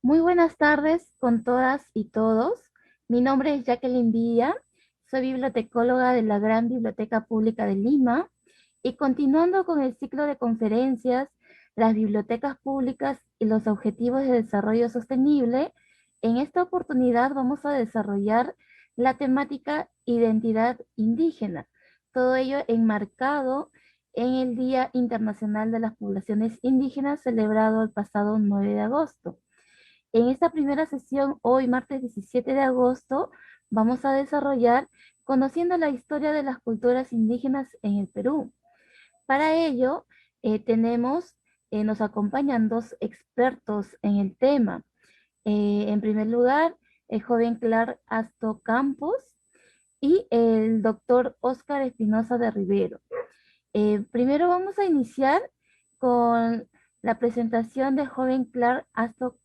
Muy buenas tardes con todas y todos. Mi nombre es Jacqueline Villa, soy bibliotecóloga de la Gran Biblioteca Pública de Lima y continuando con el ciclo de conferencias, las bibliotecas públicas y los objetivos de desarrollo sostenible, en esta oportunidad vamos a desarrollar la temática identidad indígena, todo ello enmarcado en el Día Internacional de las Poblaciones Indígenas celebrado el pasado 9 de agosto. En esta primera sesión, hoy martes 17 de agosto, vamos a desarrollar conociendo la historia de las culturas indígenas en el Perú. Para ello, nos acompañan dos expertos en el tema. En primer lugar, el joven Clark Asto Campos y el doctor Óscar Espinosa de Rivero. Primero vamos a iniciar con la presentación del joven Clark Asto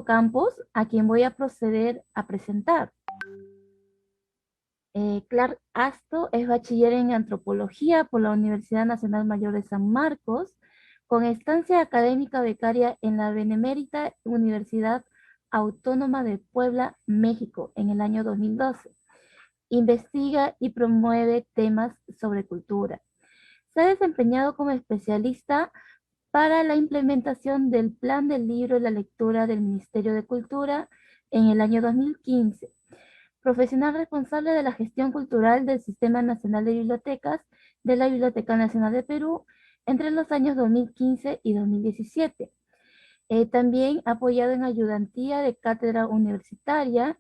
Campos, a quien voy a proceder a presentar. Clark Asto es bachiller en antropología por la Universidad Nacional Mayor de San Marcos, con estancia académica becaria en la Benemérita Universidad Autónoma de Puebla, México, en el año 2012. Investiga y promueve temas sobre cultura. Se ha desempeñado como especialista para la implementación del Plan del Libro y la Lectura del Ministerio de Cultura en el año 2015. Profesional responsable de la gestión cultural del Sistema Nacional de Bibliotecas de la Biblioteca Nacional de Perú entre los años 2015 y 2017. También apoyado en ayudantía de cátedra universitaria,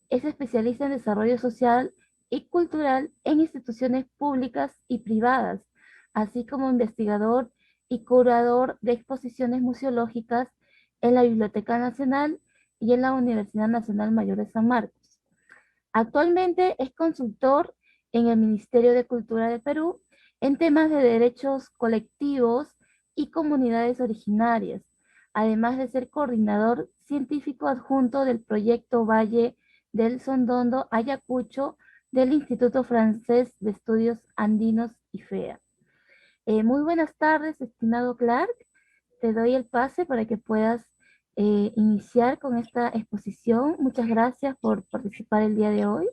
es especialista en desarrollo social y cultural en instituciones públicas y privadas, así como investigador y curador de exposiciones museológicas en la Biblioteca Nacional y en la Universidad Nacional Mayor de San Marcos. Actualmente es consultor en el Ministerio de Cultura de Perú en temas de derechos colectivos y comunidades originarias, además de ser coordinador científico adjunto del proyecto Valle del Sondondo Ayacucho del Instituto Francés de Estudios Andinos IFEA. Muy buenas tardes, estimado Clark. Te doy el pase para que puedas iniciar con esta exposición. Muchas gracias por participar el día de hoy.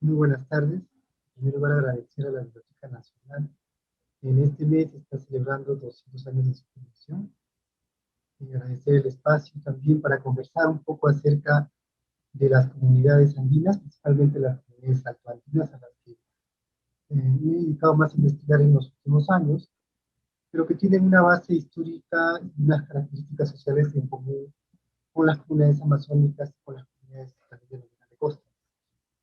Muy buenas tardes. En primer lugar, agradecer a la Biblioteca Nacional. En este mes está celebrando 200 años de su fundación. Y agradecer el espacio también para conversar un poco acerca de las comunidades andinas, principalmente las comunidades altoandinas, a las que me he dedicado más a investigar en los últimos años, pero que tienen una base histórica y unas características sociales en común con las comunidades amazónicas y con las comunidades también de costa,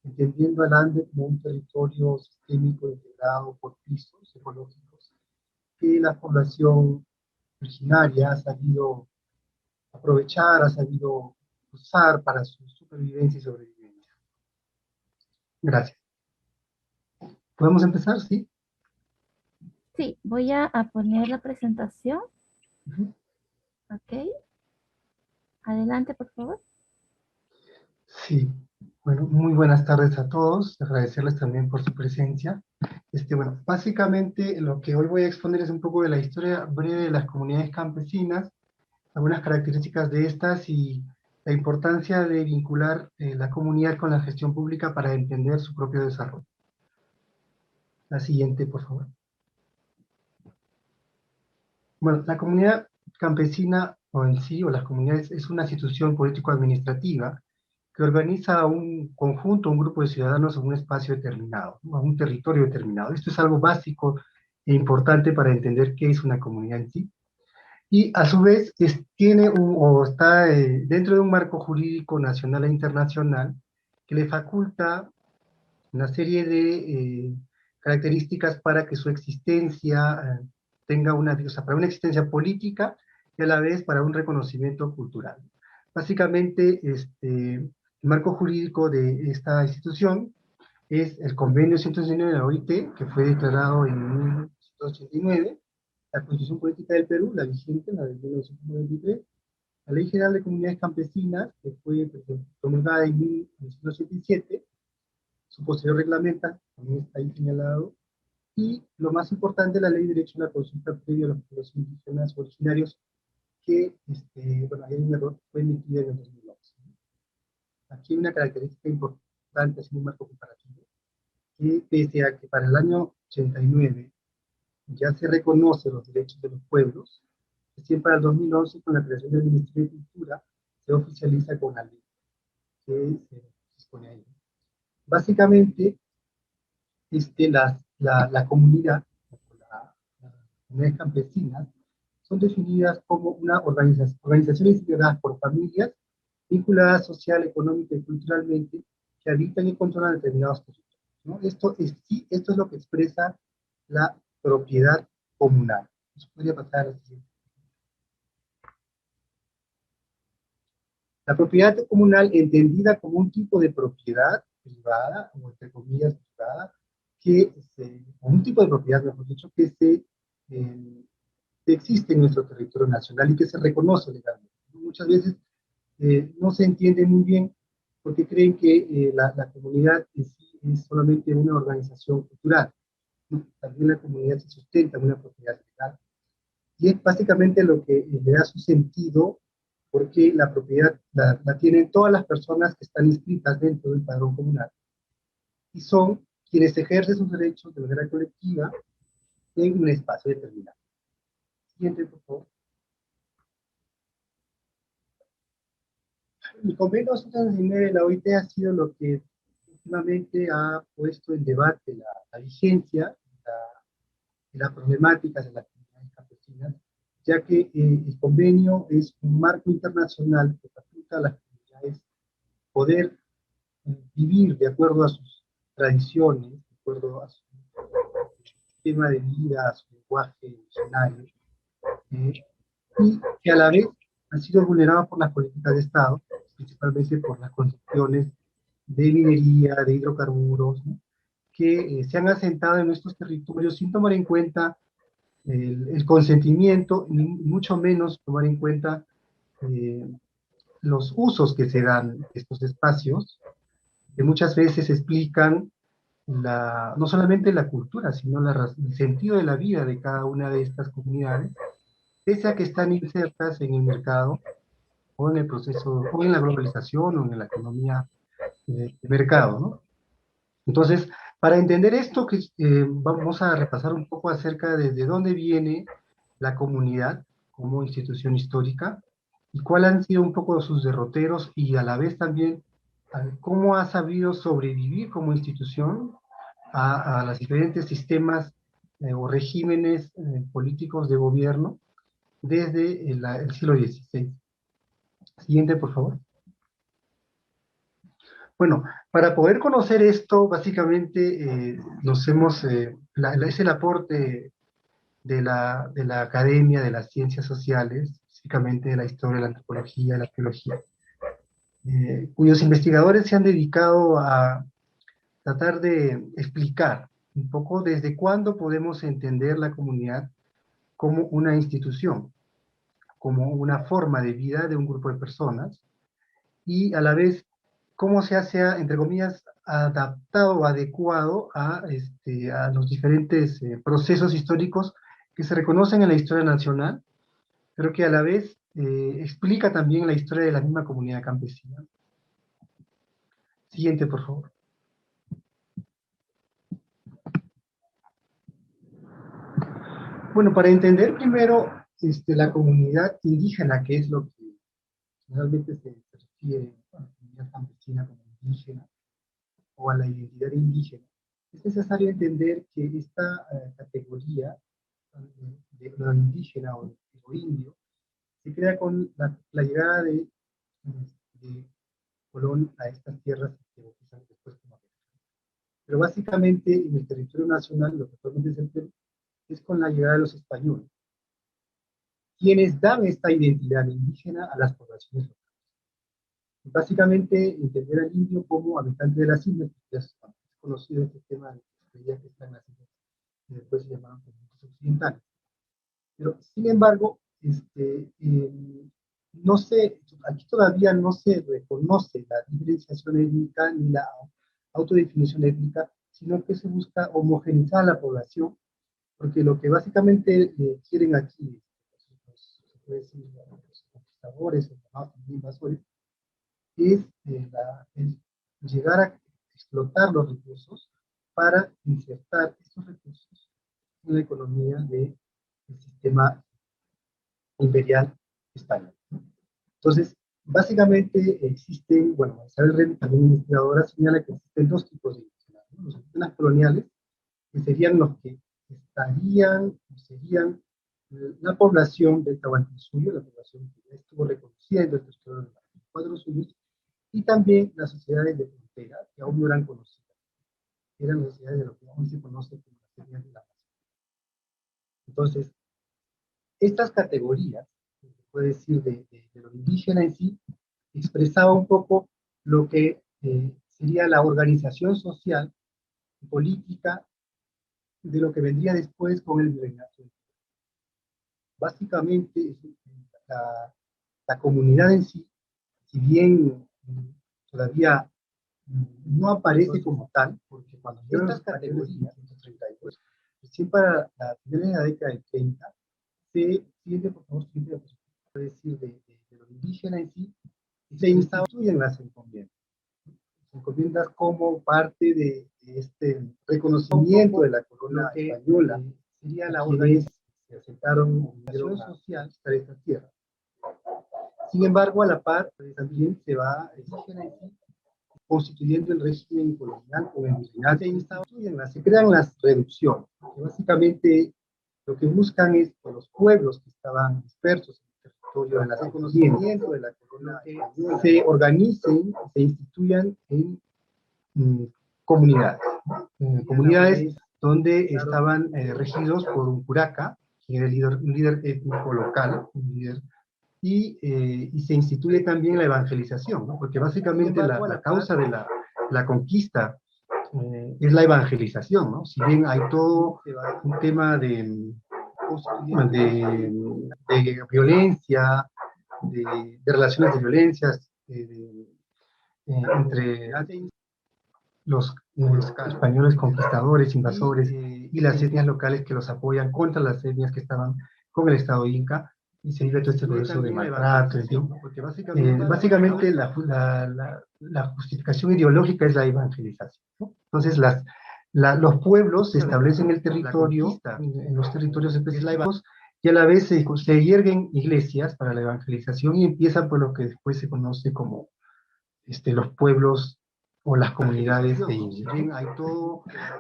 entendiendo al Ande como un territorio sistémico integrado por pisos ecológicos que la población originaria ha sabido aprovechar, ha sabido usar para su supervivencia y sobrevivencia. Gracias. ¿Podemos empezar? ¿Sí? Sí, voy a poner la presentación. Ok. Adelante, por favor. Sí. Bueno, muy buenas tardes a todos. Agradecerles también por su presencia. Bueno, básicamente lo que hoy voy a exponer es un poco de la historia breve de las comunidades campesinas, algunas características de estas y la importancia de vincular la comunidad con la gestión pública para entender su propio desarrollo. La siguiente, por favor. Bueno, la comunidad campesina o en sí, o las comunidades, es una institución político-administrativa que organiza un conjunto, un grupo de ciudadanos en un espacio determinado, ¿no? Un territorio determinado. Esto es algo básico e importante para entender qué es una comunidad en sí. Y a su vez tiene o está dentro de un marco jurídico nacional e internacional que le faculta una serie de características para que su existencia tenga o sea, para una existencia política y a la vez para un reconocimiento cultural. Básicamente, el marco jurídico de esta institución es el Convenio 169 de la OIT, que fue declarado en 1989, la Constitución Política del Perú, la vigente, la de 1993, la Ley General de Comunidades Campesinas, que fue promulgada en 1987, su posterior reglamento, también está ahí señalado, y lo más importante, la Ley de Derecho a la Consulta previo a los pueblos indígenas originarios, que, bueno, ahí hay un error, fue emitida en el 2011. Aquí hay una característica importante, así un marco comparativo, que pese a que para el año 89 ya se reconoce los derechos de los pueblos, recién para el 2011, con la creación del Ministerio de Cultura, se oficializa con la ley que se dispone ahí. Básicamente, la comunidad, las comunidades campesinas, son definidas como organizaciones integradas por familias vinculadas social, económica y culturalmente que habitan y controlan determinados territorios, ¿no? Esto es lo que expresa la propiedad comunal. Eso podría pasar al siguiente. La propiedad comunal, entendida como un tipo de propiedad privada, o entre comillas privada, o un tipo de propiedad, mejor dicho, eh, que existe en nuestro territorio nacional y que se reconoce legalmente. Muchas veces no se entiende muy bien porque creen que la comunidad en sí es solamente una organización cultural, ¿no? También la comunidad se sustenta en una propiedad legal y es básicamente lo que le da su sentido, porque la propiedad la tienen todas las personas que están inscritas dentro del padrón comunal y son quienes ejercen sus derechos de manera colectiva en un espacio determinado. Siguiente, por favor. El convenio 269 de la OIT ha sido lo que últimamente ha puesto en debate la vigencia y las problemáticas de las comunidades campesinas, ya que el convenio es un marco internacional que faculta a las comunidades poder vivir de acuerdo a sus tradiciones, de acuerdo a su sistema de vida, a su lenguaje diccionario, eh, y que a la vez han sido vulnerados por las políticas de Estado, principalmente por las concepciones de minería, de hidrocarburos, ¿no? Que se han asentado en nuestros territorios sin tomar en cuenta el consentimiento, ni mucho menos tomar en cuenta eh, los usos que se dan de estos espacios, que muchas veces explican no solamente la cultura, sino el sentido de la vida de cada una de estas comunidades, pese a que están insertas en el mercado o en el proceso, o en la globalización o en la economía de mercado, ¿no? Entonces, para entender esto, vamos a repasar un poco acerca de dónde viene la comunidad como institución histórica y cuáles han sido un poco sus derroteros y a la vez también cómo ha sabido sobrevivir como institución a los diferentes sistemas o regímenes políticos de gobierno desde el siglo XVI. Siguiente, por favor. Bueno, para poder conocer esto, básicamente es el aporte de la academia, de las ciencias sociales, específicamente de la historia, la antropología, la arqueología, cuyos investigadores se han dedicado a tratar de explicar un poco desde cuándo podemos entender la comunidad como una institución, como una forma de vida de un grupo de personas, y a la vez cómo se hace, entre comillas, adaptado o adecuado a los diferentes procesos históricos que se reconocen en la historia nacional, pero que a la vez explica también la historia de la misma comunidad campesina. Siguiente, por favor. Bueno, para entender primero la comunidad indígena, que es lo que generalmente se refiere a la comunidad campesina como indígena, o a la identidad indígena, es necesario entender que esta categoría de lo indígena o lo indio se crea con la llegada de Colón a estas tierras que bautizan después como América. Pero básicamente en el territorio nacional, lo que actualmente es el Perú, es con la llegada de los españoles, quienes dan esta identidad indígena a las poblaciones locales. Básicamente entender al indio como habitante de las islas, ya es conocido este tema de que se creía que están en las islas, y después se llamaban comunidades occidentales. Pero, sin embargo, no se, aquí todavía no se reconoce la diferenciación étnica ni la autodefinición étnica, sino que se busca homogeneizar a la población, porque lo que básicamente quieren aquí, se puede decir, los conquistadores, los llamados invasores, es, es llegar a explotar los recursos para insertar estos recursos en la economía del sistema imperial español. Entonces, básicamente existen, bueno, Isabel Rey, también investigadora, señala que existen dos tipos de indígenas, ¿no? Los indígenas coloniales, que serían los que estarían, o serían la población del Tahuantinsuyo, la población que ya estuvo reconociendo el territorio de los cuadros suyos, y también las sociedades de frontera, que aún no eran conocidas. Eran las sociedades de lo que hoy se conoce como las etnias de la Amazonía. Entonces, estas categorías, se puede decir de lo indígena en sí, expresaba un poco lo que sería la organización social y política de lo que vendría después con el virreinato. Básicamente, la comunidad en sí, si bien todavía no aparece como tal, porque cuando estas categorías, 132, recién para la primera de la década del 30, se siente, por favor, puede decir, de lo indígena en sí, y se instituyen las encomiendas. Las encomiendas como parte de este reconocimiento de la corona española, sería la organización que aceptaron una social para esta tierra. Sin embargo, a la par, también se va constituyendo el régimen colonial con el virreinato, se crean las reducciones, que básicamente lo que buscan es que los pueblos que estaban dispersos en el territorio de la reconocimiento de la corona española se organicen, se instituyan en comunidades, comunidades donde estaban regidos por un curaca, que era un líder étnico local, un líder, y se instituye también la evangelización, ¿no? Porque básicamente la causa de la conquista es la evangelización, ¿no? Si bien hay todo un tema de violencia, de relaciones de violencias entre los españoles conquistadores, invasores, y las etnias locales que los apoyan contra las etnias que estaban con el Estado Inca, y se vive todo este proceso de maltrato, en fin. Básicamente la justificación ideológica es la evangelización, ¿no? Entonces los pueblos se establecen en el territorio, en los territorios específicos, y a la vez se hierguen iglesias para la evangelización y empiezan por lo que después se conoce como los pueblos o las comunidades de indios.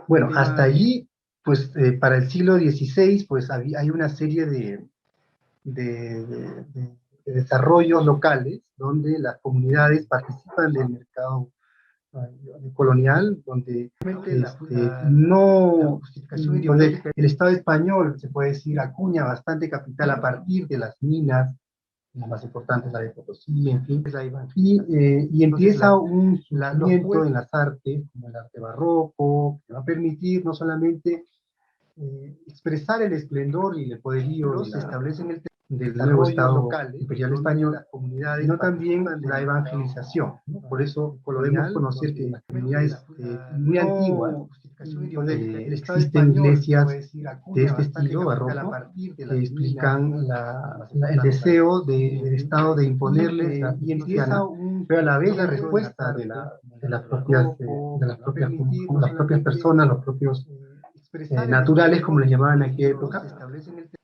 Bueno, hasta allí, pues para el siglo XVI, pues hay una serie de desarrollos locales donde las comunidades participan del mercado colonial, donde donde el Estado español, se puede decir, acuña bastante capital a partir de las minas, las más importantes, la de Potosí, en fin, y empieza un surgimiento en las artes, como el arte barroco, que va a permitir no solamente expresar el esplendor y el poderío se establece en del nuevo Estado local, imperial español, sino también la evangelización, ¿no? Por eso podemos conocer que en las comunidades muy antiguas existen iglesias de este estilo barroco que explican el deseo del Estado de imponerles la fe cristiana, pero a la vez la respuesta de las propias personas, los propios naturales, como les llamaban en aquella época,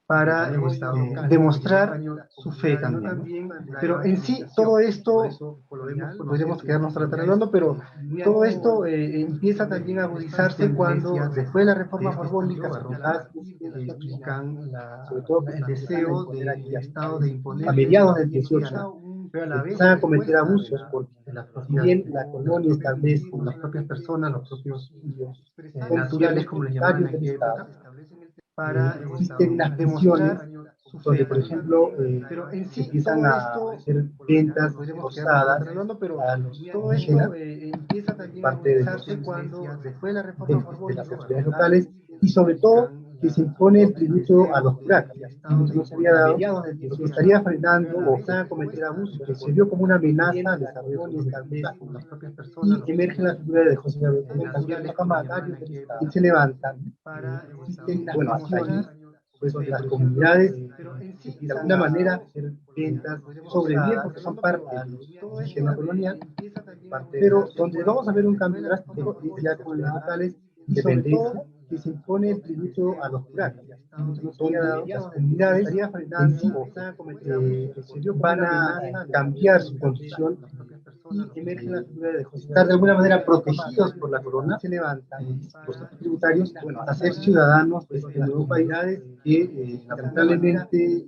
para demostrar su fe también, ¿no? Pero en sí, todo esto, podríamos quedarnos tratando, pero todo esto empieza también a agudizarse cuando, después de la reforma borbónica, explican sobre todo el deseo del Estado de imponer a mediados del 18, empiezan a cometer abusos, porque si bien la colonia establece con las propias personas, los propios indios naturales, como les llamaban en aquella época, para existen unas prisiones donde, por ejemplo, empiezan a hacer ventas forzadas a los indígenas parte de las autoridades locales, y sobre todo que se impone el tributo a los piratas. Esto no se había dado, lo que estaría frenando o empezaban a cometer abusos, que se vio como una amenaza al desarrollo de las propias personas. Y emerge la figura de José Gabriel Camargo, y se levantan. Existen, bueno, hasta allí, pues las comunidades, de alguna manera, ventas sobreviven porque son parte del sistema colonial, pero donde vamos a ver un cambio drástico es ya con las locales independencia que se impone el tributo a los piratas, donde las comunidades en sí van a cambiar su condición y emerge la figura de estar de alguna manera protegidos por la corona, se levantan los tributarios, bueno, a ser ciudadanos de este nuevo país que lamentablemente,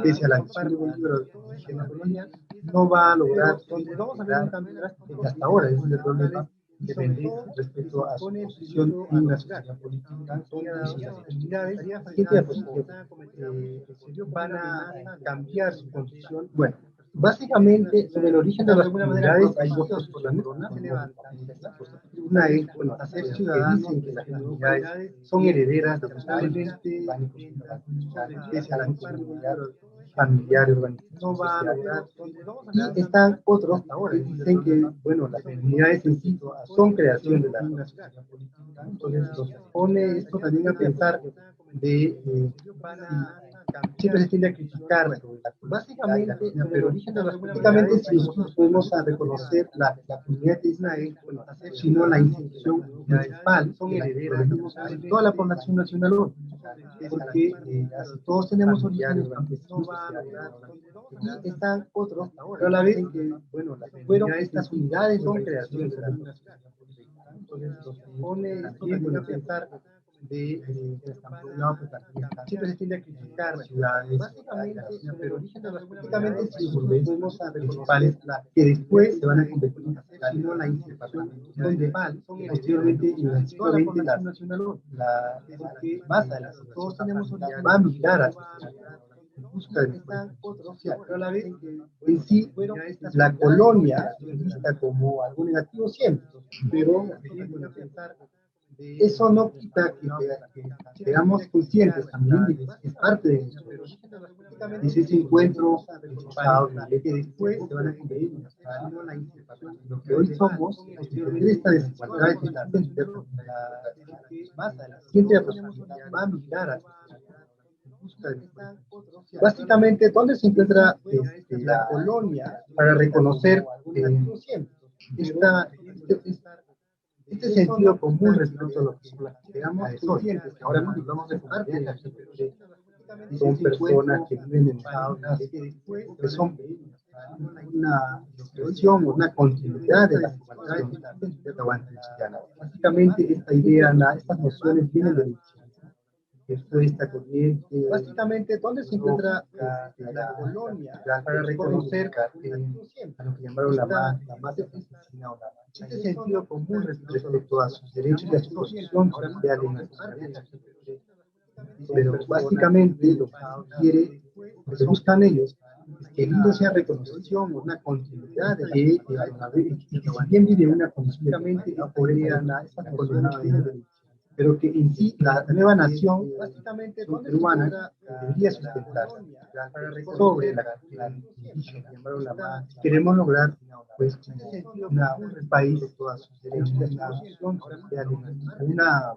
pese a la visión de Bolívar de la colonia, no va a lograr donde vamos a ver un cambio drástico hasta ahora, ese es el problema respecto a su posición en la sociedad política, donde las comunidades van a cambiar su condición. Bueno, básicamente, sobre el origen de las comunidades hay dos postulaciones. Una es, bueno, hacer ciudadanos que dicen que las comunidades son herederas de totalmente pese a la comunidad familiar, organización no va a lograr. Y están otros que dicen que, bueno, las comunidades en sí son creación de la sociedad política. Entonces nos pone esto también a pensar de siempre se tiende a criticar básicamente, pero básicamente si nosotros podemos reconocer la comunidad que es bueno, sino la institución principal, son herederas de toda la población nacional hoy, porque casi todos tenemos orígenes campesinos y están otros, pero a la vez que, bueno, fueron estas unidades son creaciones de la sociedad política. Entonces nos pone también a pensar de siempre se tiende a criticar ciudades, pero básicamente si volvemos a principales que después se van a convertir en sino la institución donde posteriormente en el siglo XX la más adelante todos tenemos va a migrar a en busca de social, pero a la vez en sí la colonia es vista como algo negativo siempre, pero eso no quita que seamos conscientes también de que es parte de nosotros. Es ese encuentro que después se van a convertir en lo que hoy somos, entender esta desigualdad, siempre la persona va a migrar a básicamente, ¿dónde se encuentra la colonia para reconocer esta, este sentido común respecto a lo que seamos conscientes? Ahora nos hablamos de parte de la gente, son personas que viven en estados que son una expresión, una continuidad de la situación de la chilena. Básicamente, esta idea, estas nociones vienen de después esta corriente. Básicamente, ¿dónde se encuentra la colonia para reconocer a lo que llamaron la masa asesina o la este sentido común respecto a sus derechos y a su posición social en la sociedad? Pero básicamente lo que quiere, lo que buscan ellos, es que el hilo sea reconstrucción, una continuidad de que, y que si bien vive una constantemente podría esa condición, pero que en sí la nueva nación peruana debería sustentarse sobre la indígena. Queremos lograr pues un país de todas sus derechos y una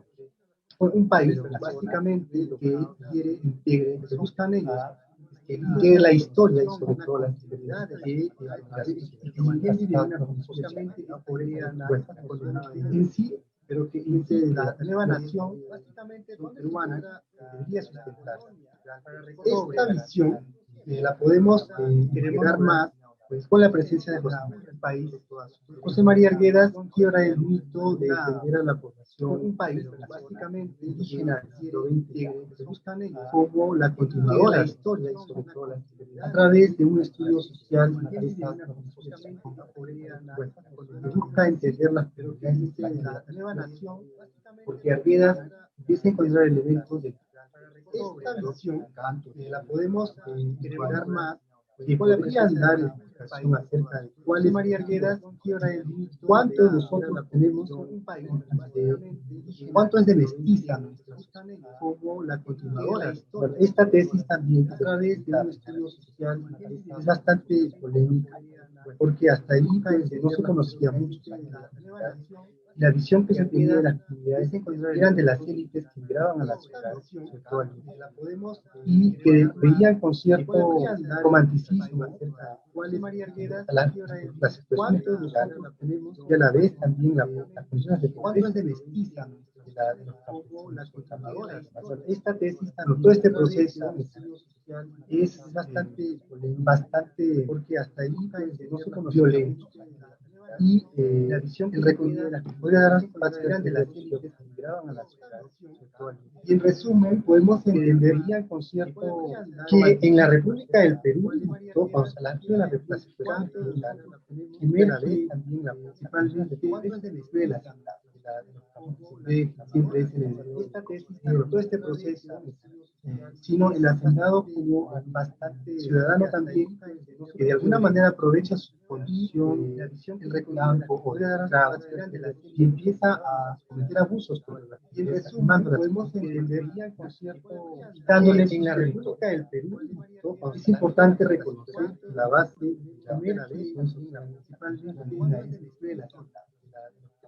un país básicamente que quiere integre, lo que buscan ellos que integre la historia y sobre todo la integridad en sí, pero que la nueva nación peruana debería sustentarse. Esta visión la podemos integrar más pues, con la presencia de José María País. José María Arguedas quiebra el mito de entender a la población un país básicamente indígena del siglo XX que buscan ellos como la continuadora de la historia y sobre todo la integridad a través de un estudio social que busca entender las prioridades de la nueva nación porque Arguedas empieza a encontrar elementos de esta visión la podemos integrar más que podrían dar explicación acerca de cuál es María Arguedas, cuántos nosotros tenemos, cuánto es de mestiza nuestra sociedad, como la continuadora. Bueno, esta tesis también, a través de un estudio social, es bastante polémica, porque hasta ahí pues, no se conocía mucho la visión que se tenía de las comunidades eran de las élites que migraban a las ciudades, sobre todo al norte, y que veían con cierto romanticismo acerca de cuál es las expresiones culturales y a la vez también las condiciones de pobreza de mestiza de los campesinos. Esta tesis, todo este proceso es bastante, porque hasta ahí pues, no se conoció violento y la visión el recorrido de las podría dar eran de las élites que migraban a las ciudades. Y en resumen, podemos entender con cierto que en la República del Perú, o sea, la situación que emerge también la principalmente de la siempre es esta tesis, todo este proceso, sino el hacendado como bastante ciudadano también, que de alguna manera aprovecha su condición, el reclampo o de esclavo, y empieza a cometer abusos por y en resumen, podemos entender con cierto, quitándole en la República del Perú, es importante reconocer la base, la principal de la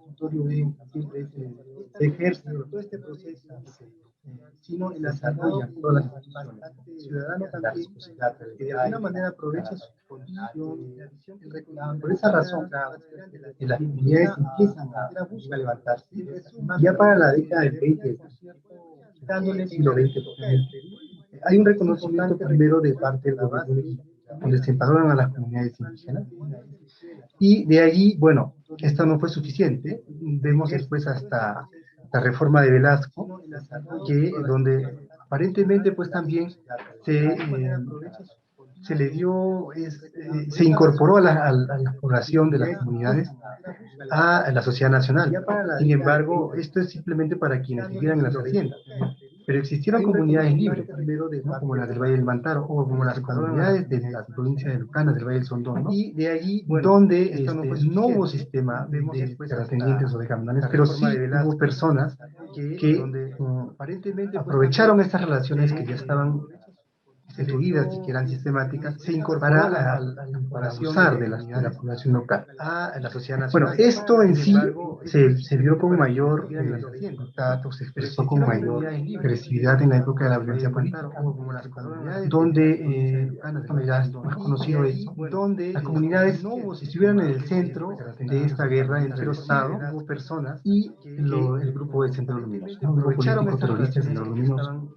territorio siempre se ejerce todo este proceso, sino el desarrollo todas las instituciones, ciudadano también, que de alguna manera aprovecha su condición, por esa razón, las comunidades empiezan a levantarse. Ya para la década del 20, siglo XX, hay un reconocimiento primero de parte del gobierno mexicano, donde se empadronan a las comunidades indígenas. Y de allí, bueno, esto no fue suficiente. Vemos después hasta la reforma de Velasco, donde aparentemente pues también se le dio, se incorporó a la población de las comunidades a la sociedad nacional. Sin embargo, esto es simplemente para quienes vivieran en las haciendas. Pero existieron comunidades libres, ¿no? Como las del Valle del Mantaro, o como las comunidades de la provincia de Lucanas, del Valle del Sondón, ¿no? Y de allí, bueno, donde no hubo sistema de terratenientes o de caminantes, pero sí hubo personas que aparentemente aprovecharon estas relaciones que ya estaban instituidas y que eran sistemáticas, se incorporaron para abusar de la población local. Bueno, esto en sí se vio con mayor dificultad o se expresó con mayor agresividad en la época de la violencia política, donde, ya es más conocido eso, donde las comunidades estuvieron en el centro de esta guerra entre el Estado y el grupo de Centro Luminoso, un grupo político terrorista de Centro Luminoso.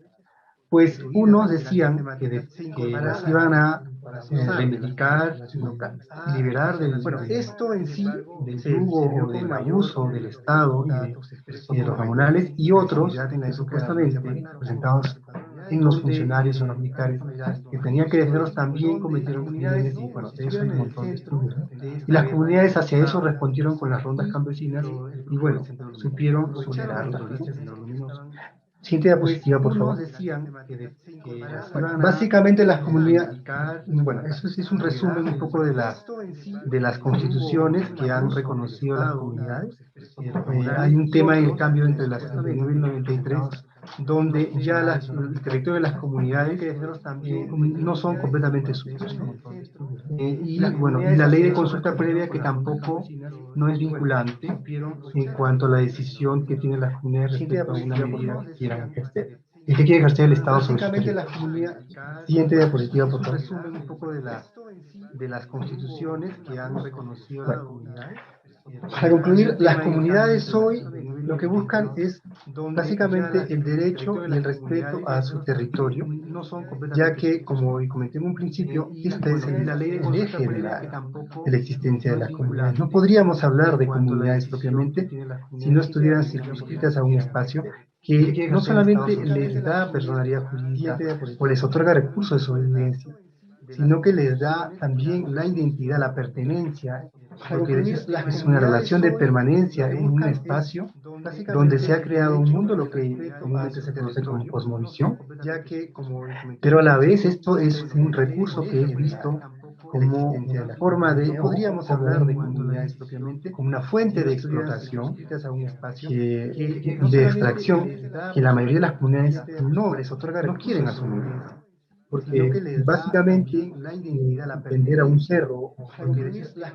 Pues unos decían que las iban a reivindicar y liberar del, bueno, esto en sí, del yugo o del abuso del Estado y de los comunales, y otros que supuestamente presentados en los funcionarios o los militares que tenían que defenderlos también cometieron crímenes y bueno, de eso hay un montón de estudios, ¿no? Y las comunidades hacia eso respondieron con las rondas campesinas y bueno, supieron superarlas. Siguiente diapositiva, por favor. Bueno, básicamente las comunidades, bueno, eso sí es un resumen un poco de las constituciones que han reconocido las comunidades. Hay un tema en el cambio entre las 79 y 93, donde ya el territorio de las comunidades no son completamente suyos, ¿no? Y bueno, y la ley de consulta previa que tampoco no es vinculante en cuanto a la decisión que tienen las comunidades respecto a una medida que quieran ejercer. ¿Y qué quiere ejercer el Estado sobre su territorio? Siguiente diapositiva, por favor. Resumen un poco de las constituciones que han reconocido las comunidades. Para concluir, las comunidades hoy lo que buscan es básicamente el derecho y el respeto a su territorio, ya que, como comenté en un principio, esta es el eje de la existencia de las comunidades. No podríamos hablar de comunidades propiamente si no estuvieran circunscritas a un espacio que no solamente les da personalidad jurídica o les otorga recursos de sobrevivencia, sino que les da también la identidad, la pertenencia, porque es una relación de permanencia en un espacio donde se ha creado un mundo, lo que comúnmente se conoce como cosmovisión, pero a la vez esto es un recurso que es visto como una forma de, podríamos hablar de comunidades propiamente, como una fuente de explotación y de extracción que la mayoría de las comunidades no quieren asumir. Porque básicamente vender a un cerro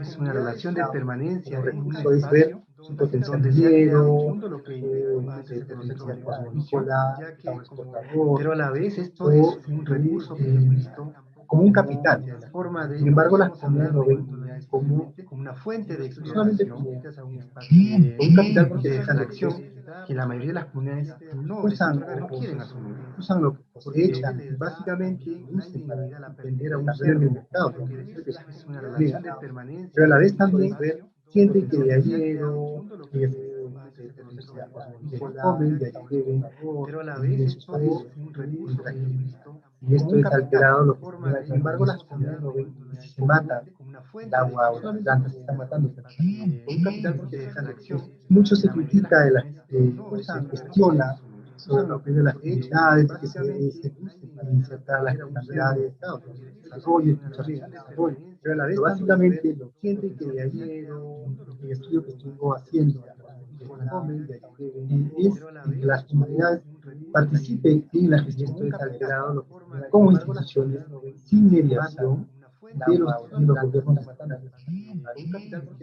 es una relación de permanencia en un recurso, es ver su potencial minero, su potencial cosmovícola, un exportador, pero a la vez esto es un recurso que es visto como un capital. Sin embargo, las comunidades lo ven como una fuente de solamente como un capital porque de extracción que la mayoría de las comunidades no quieren asumir. Usan lo que cosechan, básicamente usan para vender a un cerdo en el mercado. Es una relación de permanencia. Pero a la vez también sienten que de ahí que comen, de ahí beben, pero a la vez esto es un recurso que es visto y esto es alterado, lo que se sin embargo las comunidades lo ven, y si se mata el agua o las plantas se están matando, un capital porque de extracción. Mucho se critica, se cuestiona sobre lo que es de las comunidades, que se debe insertar las comunidades, desarrollo, desarrollo. Pero básicamente lo sienten que de ahí el estudio que estuvo haciendo es que las comunidades participen en la gestión de alterado como instituciones sin mediación de los gobiernos estatales,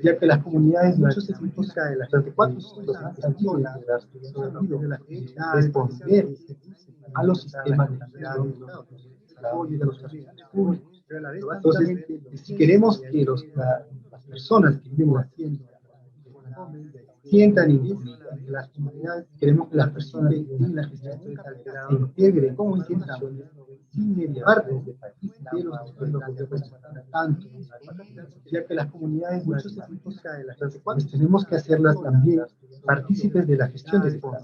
ya que las comunidades mucho se critica de las 34 responder a los sistemas de gestión de los servicios públicos. Entonces, si queremos que las personas que viven haciendo sientan incluidas las comunidades, queremos que las personas que viven en la gestión se integren como instituciones sin mediar partes de país de los gobiernos tanto, ya que las comunidades muchos se critica de las 34, pues tenemos que hacerlas también partícipes de la gestión del Estado.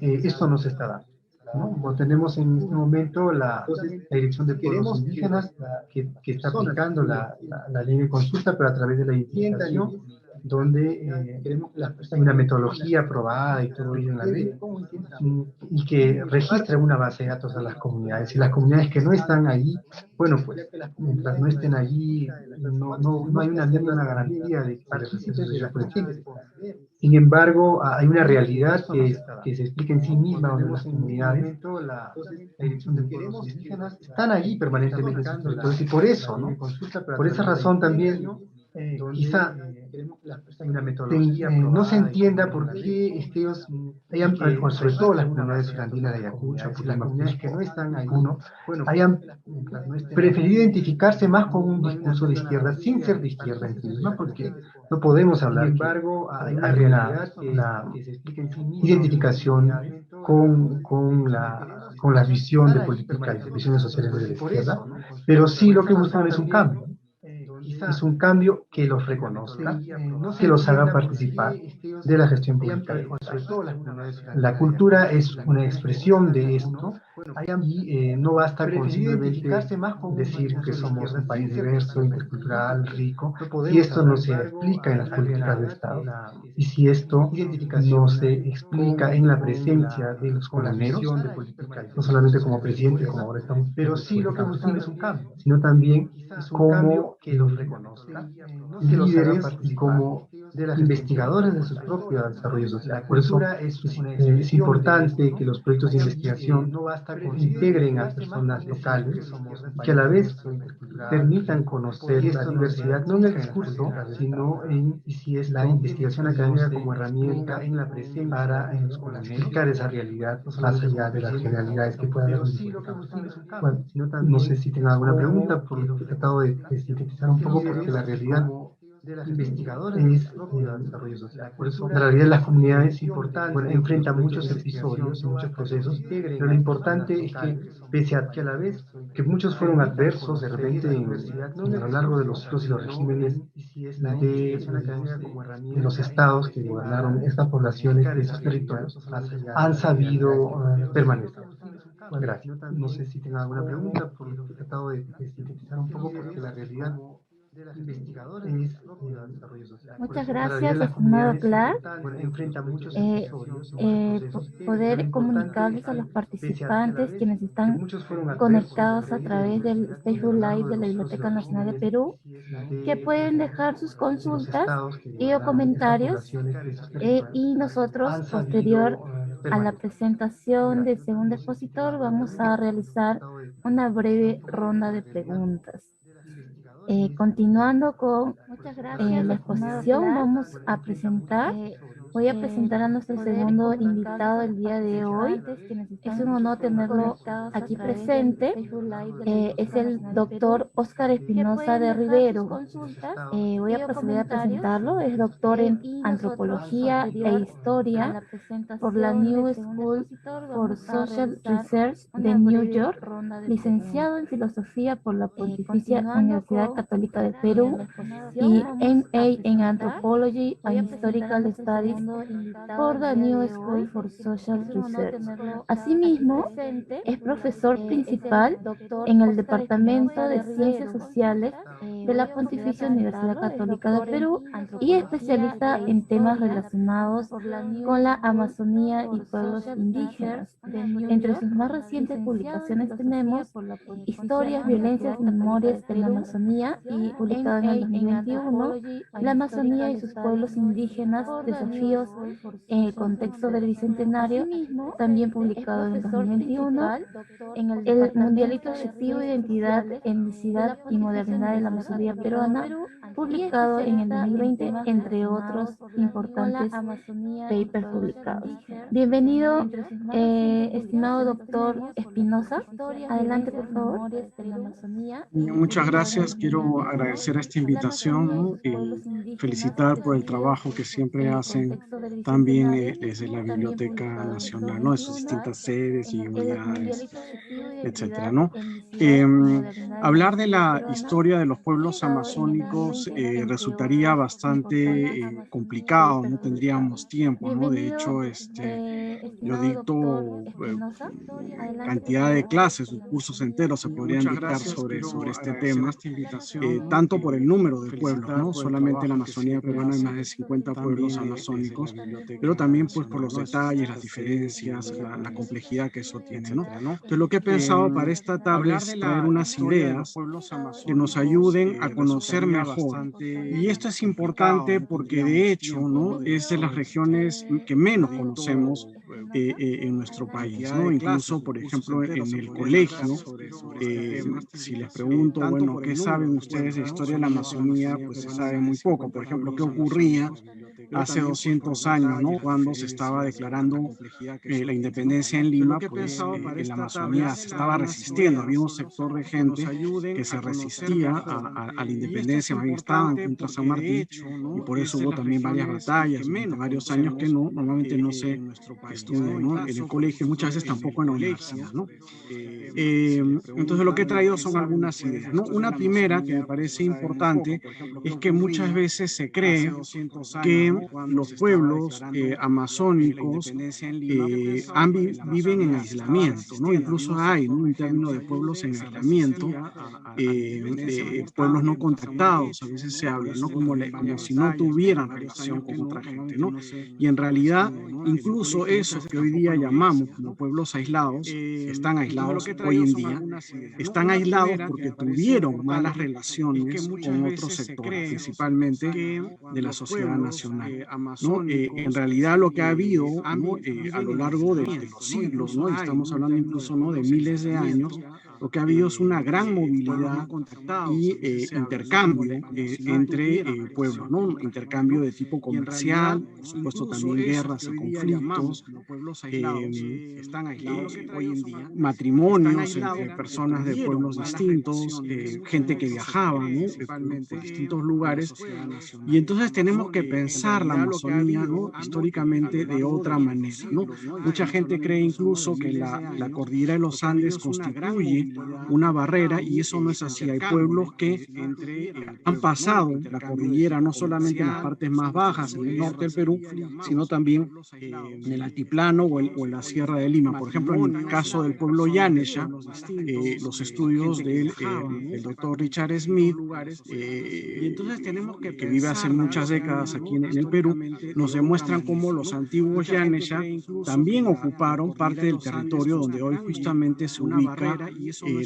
Y esto no se está dando, ¿no? Como tenemos en este momento la Dirección de Pueblos Indígenas que está aplicando la ley de consulta, pero a través de la identificación, donde hay una metodología aprobada y todo ello en la ley, y que registra una base de datos a las comunidades. Y las comunidades que no están allí, bueno, pues mientras no estén allí, no hay una ley, una garantía de que participen de la cuestión. Sin embargo, hay una realidad que se explica en sí misma, donde las comunidades, la Dirección de Pueblos Indígenas, están allí permanentemente en sus territorios, y por eso, ¿no? Por esa razón también, quizá no se entienda por qué ellos, sobre todo las comunidades andinas de Ayacucho, Putumayo, que no están ahí, ¿no? Hayan preferido identificarse más con un discurso de izquierda, sin ser de izquierda en sí misma, porque no podemos hablar. Sin embargo, hay una identificación con la visión de política y de visiones sociales de la izquierda, pero sí lo que buscan es un cambio. Es un cambio que los reconozca, que los haga participar de la gestión pública. La cultura es una expresión de esto, y no basta con simplemente decir que somos un país diverso, intercultural, rico, si esto no se explica en las políticas de Estado, y si esto no se explica en la presencia de los coloneros, no solamente como presidente, como ahora estamos, pero sí lo que buscan es un cambio, sino también como líderes y como investigadores de sus propios desarrollos sociales. Por eso es importante que los proyectos de investigación integren a personas locales y que a la vez permitan conocer la diversidad, no en el discurso, sino en la investigación académica como herramienta para explicar esa realidad más allá de las generalidades que pueda haber. Bueno, no sé si tenga alguna pregunta, porque he tratado de sintetizar un poco, porque la realidad por eso, la realidad de las comunidades enfrenta muchos episodios y muchos procesos, pero lo importante es que, pese a que a la vez que muchos fueron adversos de repente a lo largo de los siglos y los regímenes de los estados que gobernaron estas poblaciones de esos territorios, han sabido permanecer. Gracias. No sé si tenga alguna pregunta, porque he tratado de sintetizar un poco, porque la realidad investigadores es desarrollo social. Muchas Para la vida gracias, de las estimado comunidades Clark. enfrenta muchos eh, episodios, muchos procesos que Poder son comunicarles importantes, a los pese a la participantes, vez quienes que están muchos fueron adversos conectados a desde la través del universidad y a Facebook lo Live largo de de la los Biblioteca Nacional de regímenes Perú, que pueden dejar sus de los consultas estados que y o gobernaban esas comentarios, poblaciones de esos territorios, y nosotros, han posterior sabido a la permanecer. presentación del Gracias. segundo expositor, vamos a realizar una breve ronda de preguntas. Continuando con la exposición, vamos a presentar, voy a presentar a nuestro segundo invitado el día de hoy. Es un honor tenerlo aquí presente. Es el doctor Óscar Espinosa de Rivero. Voy a proceder a presentarlo. Es doctor en antropología e historia por la New School for Social Research de New York, licenciado en filosofía por la Pontificia Universidad Católica de Perú y MA en Anthropology and Historical Studies por la New School for Social Research. Asimismo, es profesor principal en el Departamento de Ciencias Sociales de la Pontificia Universidad Católica de Perú y especialista en temas relacionados con la Amazonía y pueblos indígenas. Entre sus más recientes publicaciones tenemos Historias, Violencias y Memorias en la Amazonía, y publicado en el 2021, La Amazonía y sus pueblos indígenas, desafíos en el contexto del Bicentenario, también publicado en 2021, El Mundialito Objetivo, Identidad, Etnicidad y Modernidad de la Amazonía Peruana, publicado en el 2020, entre otros importantes papers publicados. Bienvenido, estimado doctor Espinosa. Adelante, por favor. Muchas gracias. Quiero agradecer esta invitación, ¿no? Y felicitar por el trabajo que siempre hacen también desde la Biblioteca Nacional, ¿no? En sus distintas sedes y unidades, etcétera, ¿no? Hablar de la historia de los pueblos amazónicos resultaría bastante complicado, no tendríamos tiempo, ¿no? De hecho, yo dicto cantidad de clases, cursos enteros se podrían dictar sobre este tema, tanto por el número de pueblos, ¿no? Solamente en la Amazonía peruana hay más de 50 pueblos amazónicos, pero también pues por los detalles, las diferencias, la complejidad que eso tiene, ¿no? Entonces lo que he pensado para esta tarde es traer unas ideas que nos ayuden a conocer mejor. Y esto es importante porque de hecho, ¿no? Es de las regiones que menos conocemos en nuestro país, ¿no? Incluso, por ejemplo, en el colegio, si les pregunto, bueno, ¿qué saben ustedes de historia de la Amazonía? Pues se sabe muy poco. Por ejemplo, ¿qué ocurría hace 200 años, ¿no? Cuando se estaba declarando la independencia en Lima? Pues en la Amazonía se estaba resistiendo. Había un sector de gente que se resistía a la independencia, más bien estaban contra San Martín, y por eso hubo también varias batallas, varios años que normalmente no se estudia, ¿no? En el colegio, muchas veces tampoco en la universidad, ¿no? Entonces lo que he traído son algunas ideas, ¿no? Una primera que me parece importante es que muchas veces se cree que los pueblos amazónicos viven en aislamiento, ¿no? Incluso hay, ¿no? Un término de pueblos en aislamiento, pueblos no contactados, a veces se habla, ¿no? Como si no tuvieran relación con otra gente, ¿no? Y en realidad, incluso esos que hoy día llamamos como pueblos aislados, están aislados hoy en día, están aislados porque tuvieron malas relaciones con otros sectores, principalmente de la sociedad nacional, ¿no? En realidad lo que ha habido, ¿no? A lo largo de los siglos, ¿no? Y estamos hablando incluso, ¿no? de miles de años, lo que ha habido es una gran movilidad y intercambio entre pueblos, ¿no? Intercambio de tipo comercial, por supuesto también guerras y conflictos, matrimonios entre personas de pueblos distintos, gente que viajaba, ¿no? Por distintos lugares. Y entonces tenemos que pensar la Amazonía, ¿no? Históricamente de otra manera, ¿no? Mucha gente cree incluso que la cordillera de los Andes constituye una barrera, y eso no es así. Hay pueblos que han pasado la cordillera, no solamente en las partes más bajas, en el norte del Perú, sino también en el altiplano o en la Sierra de Lima. Por ejemplo, en el caso del pueblo Yanesha, los estudios del doctor Richard Smith, que vive hace muchas décadas aquí en el Perú, nos demuestran cómo los antiguos Yanesha también ocuparon parte del territorio donde hoy justamente se ubica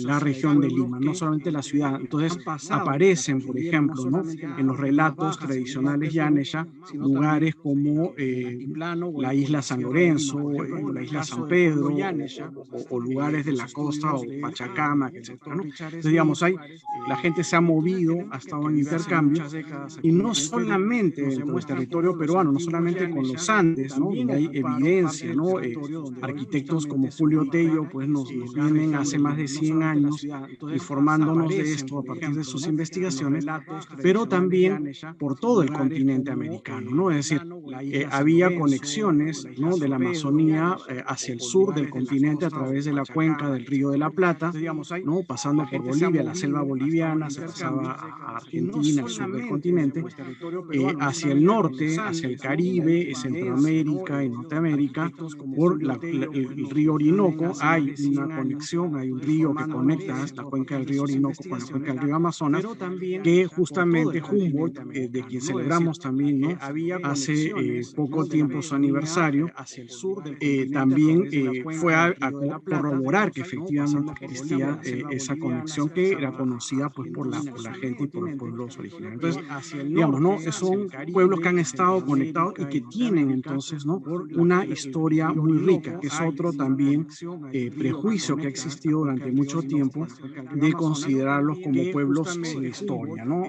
la región de Lima, no solamente la ciudad. Entonces aparecen, por ejemplo, ¿no?, en los relatos tradicionales Yanesha, lugares como la isla San Lorenzo, la isla San Pedro, o lugares de la costa, o Pachacamac, etcétera, ¿no? Entonces, digamos, la gente se ha movido, ha estado en intercambio, y no solamente dentro del territorio peruano, no solamente con los Andes, ¿no?, donde hay evidencia, ¿no? Arquitectos como Julio Tello pues nos vienen hace más de 100 años informándonos de esto a partir de sus investigaciones, pero también por todo el continente americano, ¿no? Es decir, había conexiones, ¿no?, de la Amazonía hacia el sur del continente a través de la cuenca del Río de la Plata, ¿no?, pasando por Bolivia, la selva boliviana, se pasaba a Argentina, al sur del continente, hacia el norte, hacia el Caribe, Centroamérica y Norteamérica, por el río Orinoco. Hay una conexión, hay un río que conecta la cuenca del río Orinoco con la cuenca del río Amazonas, que justamente Humboldt, de quien celebramos también, ¿no?, hace poco tiempo su aniversario, también fue a corroborar que efectivamente existía esa conexión, que era conocida pues por la gente y por los pueblos originarios. Entonces, digamos, ¿no?, son pueblos que han estado conectados y que tienen entonces, ¿no?, una historia muy rica, que es otro también prejuicio que ha existido durante mucho tiempo, de considerarlos como pueblos sin historia, ¿no?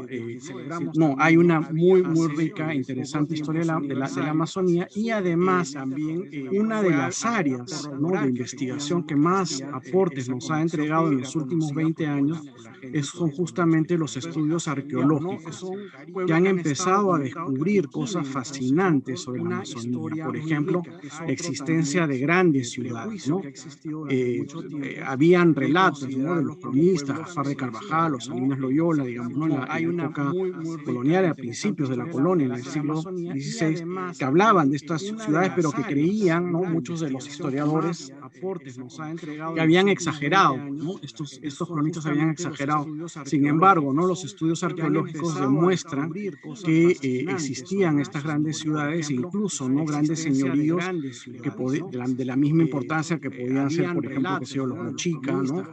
No, hay una muy rica, interesante historia de la Amazonía, y además también una de las áreas, ¿no?, de investigación que más aportes nos ha entregado en los últimos 20 años son justamente los estudios arqueológicos, que han empezado a descubrir cosas fascinantes sobre la Amazonía. Por ejemplo, la existencia de grandes ciudades, ¿no? Habían relatos, ¿no?, de los cronistas, Gaspar de Carvajal, los Salinas Loyola, digamos, ¿no?, en la época colonial, a principios de la colonia, en el siglo XVI, que hablaban de estas ciudades, pero que creían, ¿no?, muchos de los historiadores que habían exagerado, ¿no? Estos cronistas habían exagerado. Sin embargo, ¿no?, los estudios arqueológicos demuestran que existían estas grandes ciudades, e incluso, ¿no?, grandes señoríos de la misma importancia que podían ser, por ejemplo, los Mochica, ¿no?,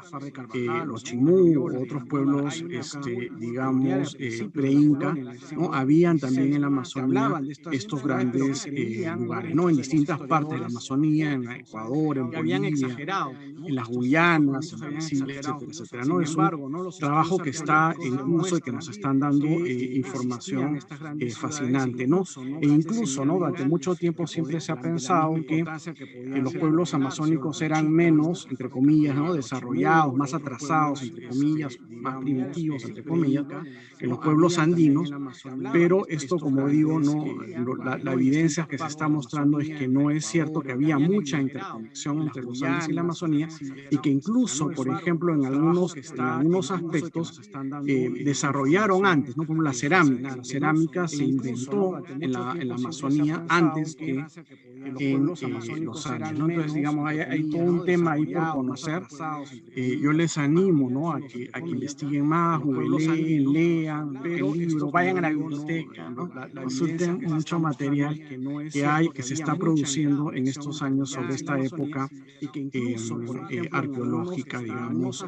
los Chimú, u otros pueblos, digamos, pre-inca, ¿no? Habían también en la Amazonía estos grandes lugares, ¿no?, en distintas partes de la Amazonía, en Ecuador, en Bolivia, en las Guyanas, en Brasil, etcétera, etcétera, ¿no? Es un trabajo que está en curso y que nos están dando información fascinante, ¿no? E incluso, ¿no?, durante mucho tiempo siempre se ha pensado que los pueblos amazónicos eran menos, entre comillas, ¿no?, desarrollados, más atrasados, entre comillas, más primitivos, entre comillas, que los pueblos andinos, pero esto, como digo, la evidencia que se está mostrando es que no es cierto, que había mucha interconexión entre los Andes y la Amazonía, y que incluso, por ejemplo, en algunos aspectos desarrollaron antes, ¿no?, como la cerámica. La cerámica se inventó en la Amazonía antes que en los Andes, ¿no? Entonces, digamos, hay todo un tema ahí por conocer. Yo les animo, ¿no?, a que investiguen más, googleen, lean el libro, vayan a la biblioteca, ¿no?, consulten mucho material que se está produciendo en estos años sobre esta época arqueológica, digamos,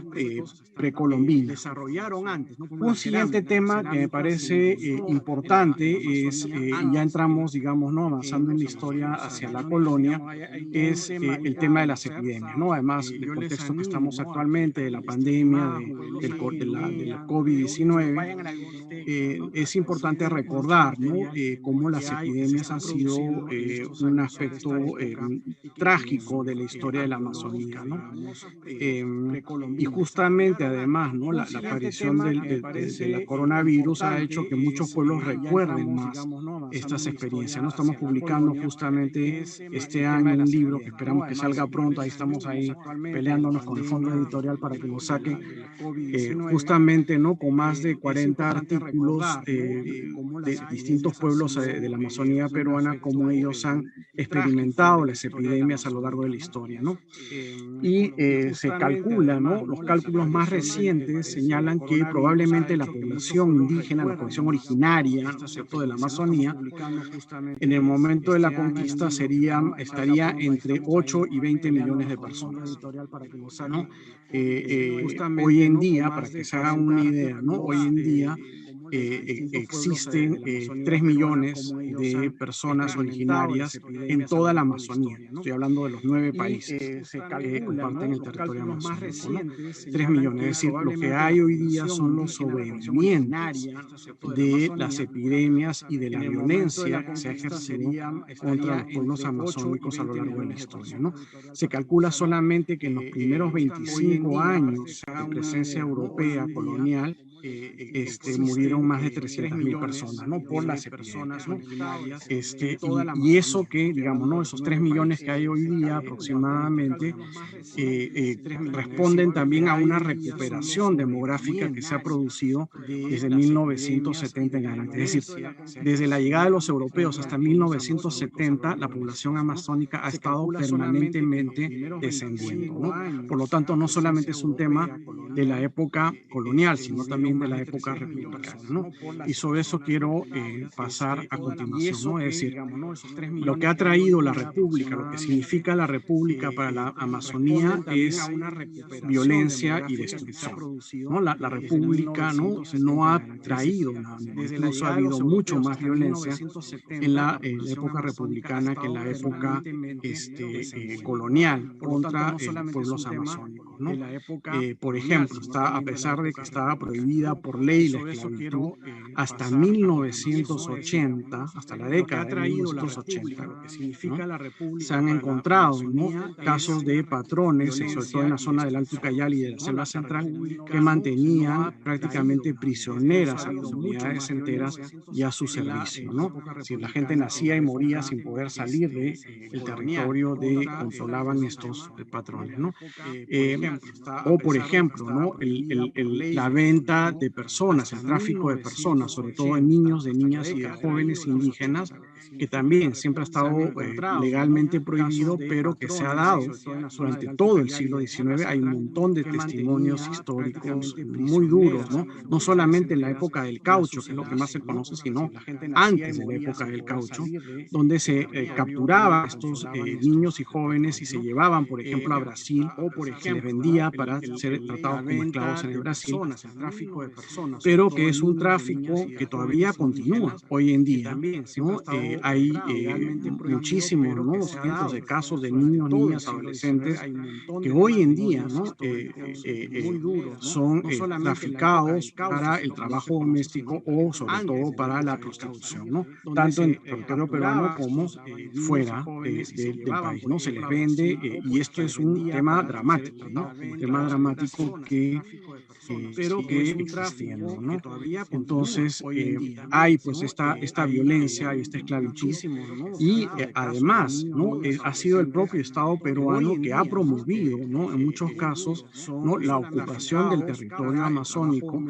precolombina. Un siguiente tema que me parece importante es, y ya entramos, digamos, ¿no?, avanzando en la historia hacia la colonia, es el tema de las epidemias, ¿no? Además del contexto que estamos actualmente, de la pandemia, de la COVID-19, es importante recordar, ¿no?, cómo las epidemias han sido un aspecto trágico de la historia historia de la Amazonía, ¿no? Y justamente además, ¿no? La aparición de la coronavirus ha hecho que muchos pueblos recuerden más estas experiencias, ¿no? Estamos publicando justamente este año un libro que esperamos que salga pronto, ahí estamos ahí peleándonos con el fondo editorial para que lo saquen, justamente, ¿no? Con más de 40 artículos de distintos pueblos de la Amazonía peruana, cómo ellos han experimentado las epidemias a lo largo de la historia, ¿no? Y se calcula, ¿no? Los cálculos más recientes señalan que probablemente la población indígena, la población originaria, ¿cierto?, de la Amazonía, en el momento de la conquista estaría entre 8 y 20 millones de personas, ¿no? Hoy en día, para que se hagan una idea, ¿no? Hoy en día existen 3 millones de personas originarias en toda la Amazonía. Estoy hablando de los 9 países que comparten el territorio amazónico, ¿no? 3 millones, es decir, lo que hay hoy día son los sobrevivientes de las epidemias y de la violencia que se ha ejercido contra los pueblos amazónicos a lo largo de la historia, ¿no? Se calcula solamente que en los primeros 25 años de presencia europea colonial, murieron más de 300.000 personas, ¿no? Por las epidemias, ¿no? Y eso que, digamos, ¿no? Esos 3 millones que hay hoy día aproximadamente responden también a una recuperación demográfica que se ha producido desde 1970 en adelante. Es decir, desde la llegada de los europeos hasta 1970, la población amazónica ha estado permanentemente descendiendo, ¿no? Por lo tanto, no solamente es un tema de la época colonial, sino también de la época republicana, ¿no? Y sobre eso quiero pasar a continuación, ¿no? Es decir, lo que ha traído la República, lo que significa la República para la Amazonía es violencia y destrucción, ¿no? La República no ha traído nada, incluso ha habido mucho más violencia en la época republicana que en la época colonial contra los pueblos amazónicos, ¿no? Por ejemplo, a pesar de que estaba prohibida por ley la esclavitud, hasta 1980, hasta la década de 1980, ¿no? Se han encontrado, ¿no? casos de patrones, sobre todo en la zona del Alto Ucayali y de la Selva Central, que mantenían prácticamente prisioneras a comunidades enteras y a su servicio, ¿no? Si la gente nacía y moría sin poder salir del territorio de controlaban estos patrones, ¿no? O por ejemplo, ¿no? La venta de personas, el tráfico de personas, sobre todo de niños, de niñas y de jóvenes indígenas, que también siempre ha estado legalmente prohibido, pero que se ha dado durante todo el siglo XIX. Hay un montón de testimonios históricos muy duros, ¿no? No solamente en la época del caucho, que es lo que más se conoce, sino antes de la época del caucho, donde se capturaban a estos niños y jóvenes y se llevaban, por ejemplo, a Brasil, o se les vendía para ser tratados como esclavos en el Brasil, pero que es un tráfico que todavía continúa hoy en día, ¿no? Hay muchísimos, ¿no? Cientos de casos de niños, niñas, adolescentes que hoy en día, ¿no? Son traficados para el trabajo doméstico o sobre todo para la prostitución, ¿no? Tanto en el territorio peruano como fuera del país, ¿no? Se les vende y esto es un tema dramático, ¿no? Un tema dramático que sigue existiendo, ¿no? Entonces, hay pues esta violencia y esta esclavitud y además, ¿no? Ha sido el propio Estado peruano que ha promovido, ¿no? En muchos casos, ¿no? La ocupación del territorio amazónico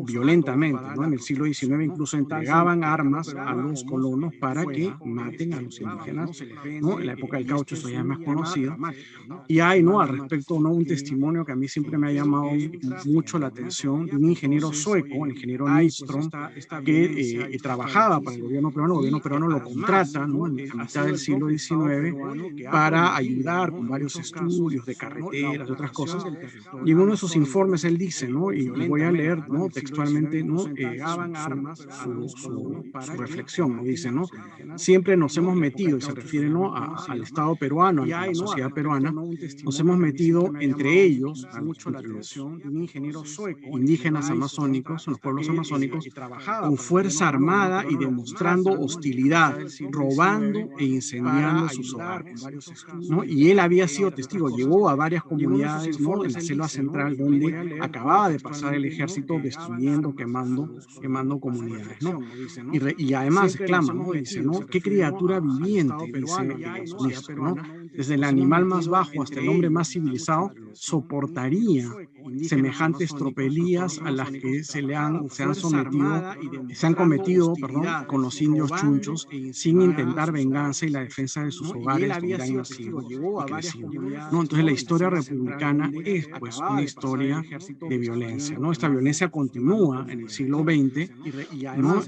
violentamente, ¿no? En el siglo XIX incluso entregaban armas a los colonos para que maten a los indígenas, ¿no? En la época del caucho eso ya es más conocido. Y hay, ¿no? Al respecto, ¿no? Un testimonio que a mí siempre me ha llamado mucho la atención de un ingeniero sueco, el ingeniero Nystrom, que trabajaba para el gobierno peruano lo contrata, ¿no? En la mitad del siglo XIX para ayudar con varios estudios de carreteras y otras cosas. Y en uno de sus informes él dice, ¿no? Y voy a leer, ¿no? Textualmente, ¿no? Su reflexión, ¿no? Dice, ¿no? Siempre nos hemos metido, y se refiere, ¿no? al Estado peruano, a la sociedad peruana, nos hemos metido en entre ellos, mucho la atención de un ingeniero sueco, indígenas amazónicos, los pueblos amazónicos, con fuerza armada y demostrando hostilidad, robando e incendiando sus hogares, ¿no? Y él había sido testigo, llegó a varias comunidades, ¿no?, en la selva central, donde acababa de pasar el ejército destruyendo, quemando comunidades, ¿no? Y además exclama, ¿no?, dice, ¿no?, qué criatura viviente, dice el amazonista, ¿no? Desde el animal más bajo hasta el hombre más civilizado soportaría semejantes tropelías a las que se han cometido, perdón, con los indios chunchos, sin intentar venganza y la defensa de sus hogares donde han nacido y crecido, ¿no? Entonces la historia republicana es pues una historia de violencia, ¿no? Esta violencia continúa en el siglo XX, ¿no?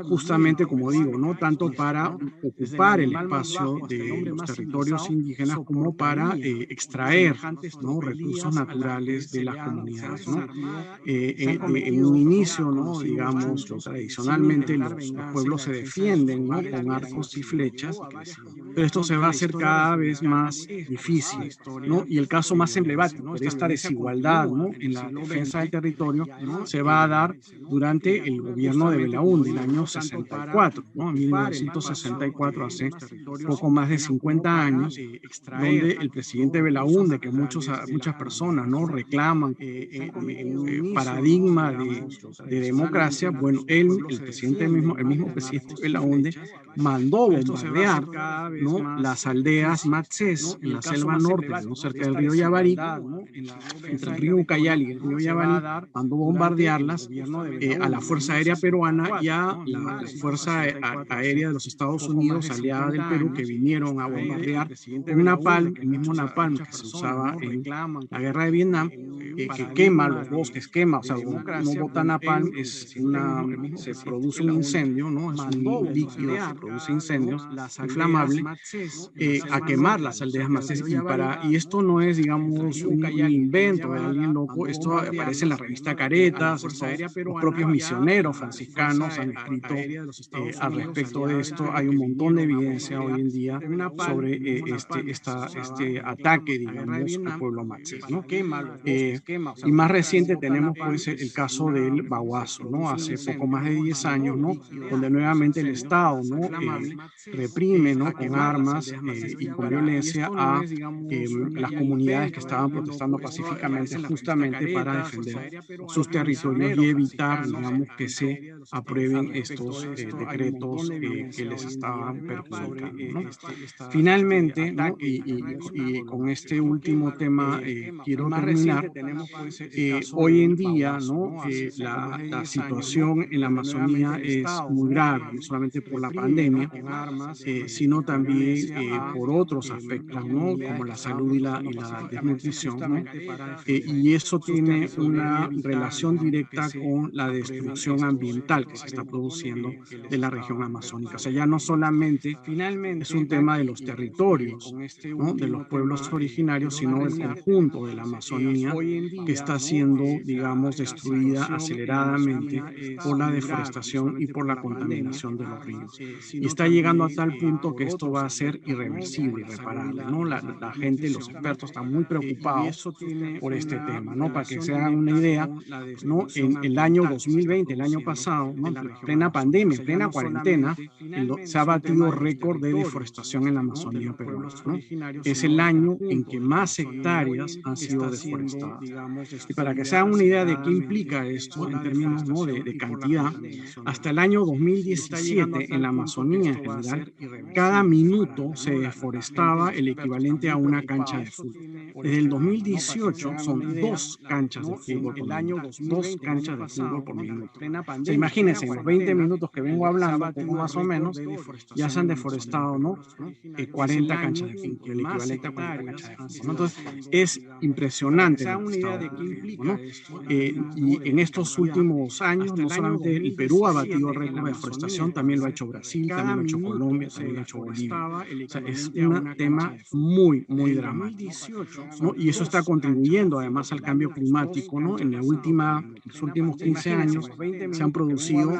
Justamente como digo, no tanto para ocupar el espacio de los territorios indígenas como para extraer, ¿no?, recursos naturales de las comunidades, ¿no? En un inicio, ¿no?, digamos, tradicionalmente los pueblos se defienden, ¿no?, con arcos y flechas, pero esto se va a hacer cada vez más difícil, ¿no? Y el caso más emblemático de esta desigualdad, ¿no?, en la defensa del territorio se va a dar durante el gobierno de Belaúnde, el año 64, ¿no? 1964, hace poco más de 50 años, donde el presidente Belaúnde, que muchas personas, ¿no?, reclaman paradigma de democracia, bueno, el mismo presidente Belaúnde mandó bombardear, ¿no?, las aldeas Matsés en la selva norte, ¿no?, cerca del río Yavarí, entre el río Ucayali y el río Yavarí, mandó bombardearlas a la Fuerza Aérea Peruana y a la Fuerza Aérea de los Estados Unidos, aliada del Perú, que vinieron a bombardear un napalm, el mismo napalm que se usaba en la guerra de Vietnam, que quema los bosques, o sea, no bota napalm, se produce un incendio, ¿no? Es un líquido que produce incendios inflamable, a quemar las aldeas Matsés. Y esto no es, digamos, un invento de alguien loco, esto aparece en la revista Caretas, los propios misioneros franciscanos han escrito al respecto de esto. Hay un montón de evidencia hoy en día sobre este ataque, digamos, al pueblo Matsés, ¿no? Y más reciente tenemos pues el caso del Baguazo, ¿no? Hace poco más de 10 años, ¿no?, donde nuevamente el Estado, ¿no?, reprime, ¿no?, con armas y con violencia a las comunidades que estaban protestando pacíficamente, justamente para defender sus territorios y evitar, digamos, que se aprueben estos decretos que les estaban perjudicando, ¿no? Finalmente, ¿no?, y con este último tema quiero terminar. Hoy en día, ¿no?, la situación en la Amazonía es muy grave, no solamente por la pandemia, sino también por otros aspectos, ¿no?, como la salud y la desnutrición, ¿no? Y eso tiene una relación directa con la destrucción ambiental que se está produciendo de la región amazónica. O sea, ya no solamente es un tema de los territorios, ¿no?, de los pueblos originarios, sino del conjunto de la Amazonía que está siendo, digamos, destruida aceleradamente por la deforestación y por la contaminación de los ríos. Y está llegando a tal punto que esto va a ser irreversible, irreparable, ¿no? La gente, los expertos están muy preocupados por este tema, ¿no? Para que se hagan una idea, ¿no?, en el año 2020, el año pasado, ¿no?, en plena pandemia, en plena cuarentena, se ha batido récord de deforestación en la Amazonía peruana, ¿no? Es el año en que más hectáreas han sido deforestadas. Y para que se hagan una idea de qué implica esto en términos, ¿no?, de cantidad, hasta el año 2017 en la Amazonía en general, cada minuto se deforestaba el equivalente a una cancha de fútbol. Desde el 2018 son 2 canchas de fútbol por minuto. 2 canchas de fútbol por minuto. O sea, imagínense, en los 20 minutos que vengo hablando, poco más o menos, ya se han deforestado, ¿no?, 40 canchas de fútbol, el equivalente a 40 canchas de fútbol, ¿no? Entonces, es impresionante lo que está ocurriendo, ¿no? Y en estos últimos años, no solamente el Perú ha batido récord de deforestación, también lo ha hecho Brasil, también lo ha hecho Colombia, también lo ha hecho Bolivia. O sea, es un tema muy, muy dramático, ¿no? Y eso está contribuyendo además al cambio climático, ¿no? En la última los últimos 15 años se han producido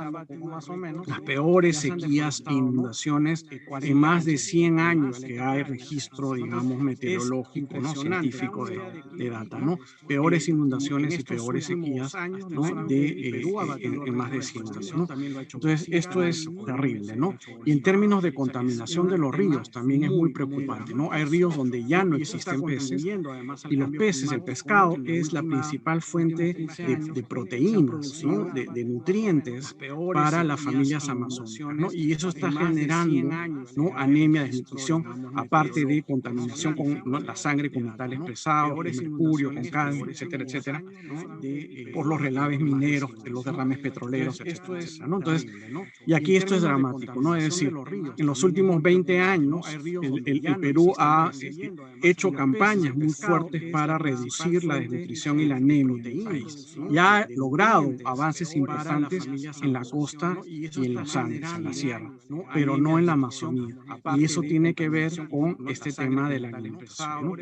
las peores sequías e inundaciones en más de 100 años que hay registro, digamos, meteorológico, ¿no? Científico de data, ¿no? Peores inundaciones y peores sequías, ¿no? En más de 100 años, ¿no? Entonces, esto es terrible, ¿no? Y en términos de contaminación de los ríos, también es muy preocupante, ¿no? Hay ríos donde ya no existen peces y los peces, el pescado, es la principal fuente de proteínas, ¿no? De nutrientes para las familias amazónicas, ¿no? Y eso está generando, ¿no? Anemia, desnutrición, aparte de contaminación con, ¿no? La sangre con metales pesados, con mercurio, con cadmio, etcétera, etcétera, por los relaves mineros, de los derrames petroleros, etcétera, etcétera, ¿no? Entonces, y aquí esto es dramático, ¿no? Es decir, en los últimos 20 años, el Perú ha hecho campañas muy fuertes para reducir la desnutrición y la anemia en el país. Y ha logrado avances importantes en la costa y en los Andes, en la sierra, pero no en la Amazonía. Y eso tiene que ver con este tema de la alimentación, ¿no?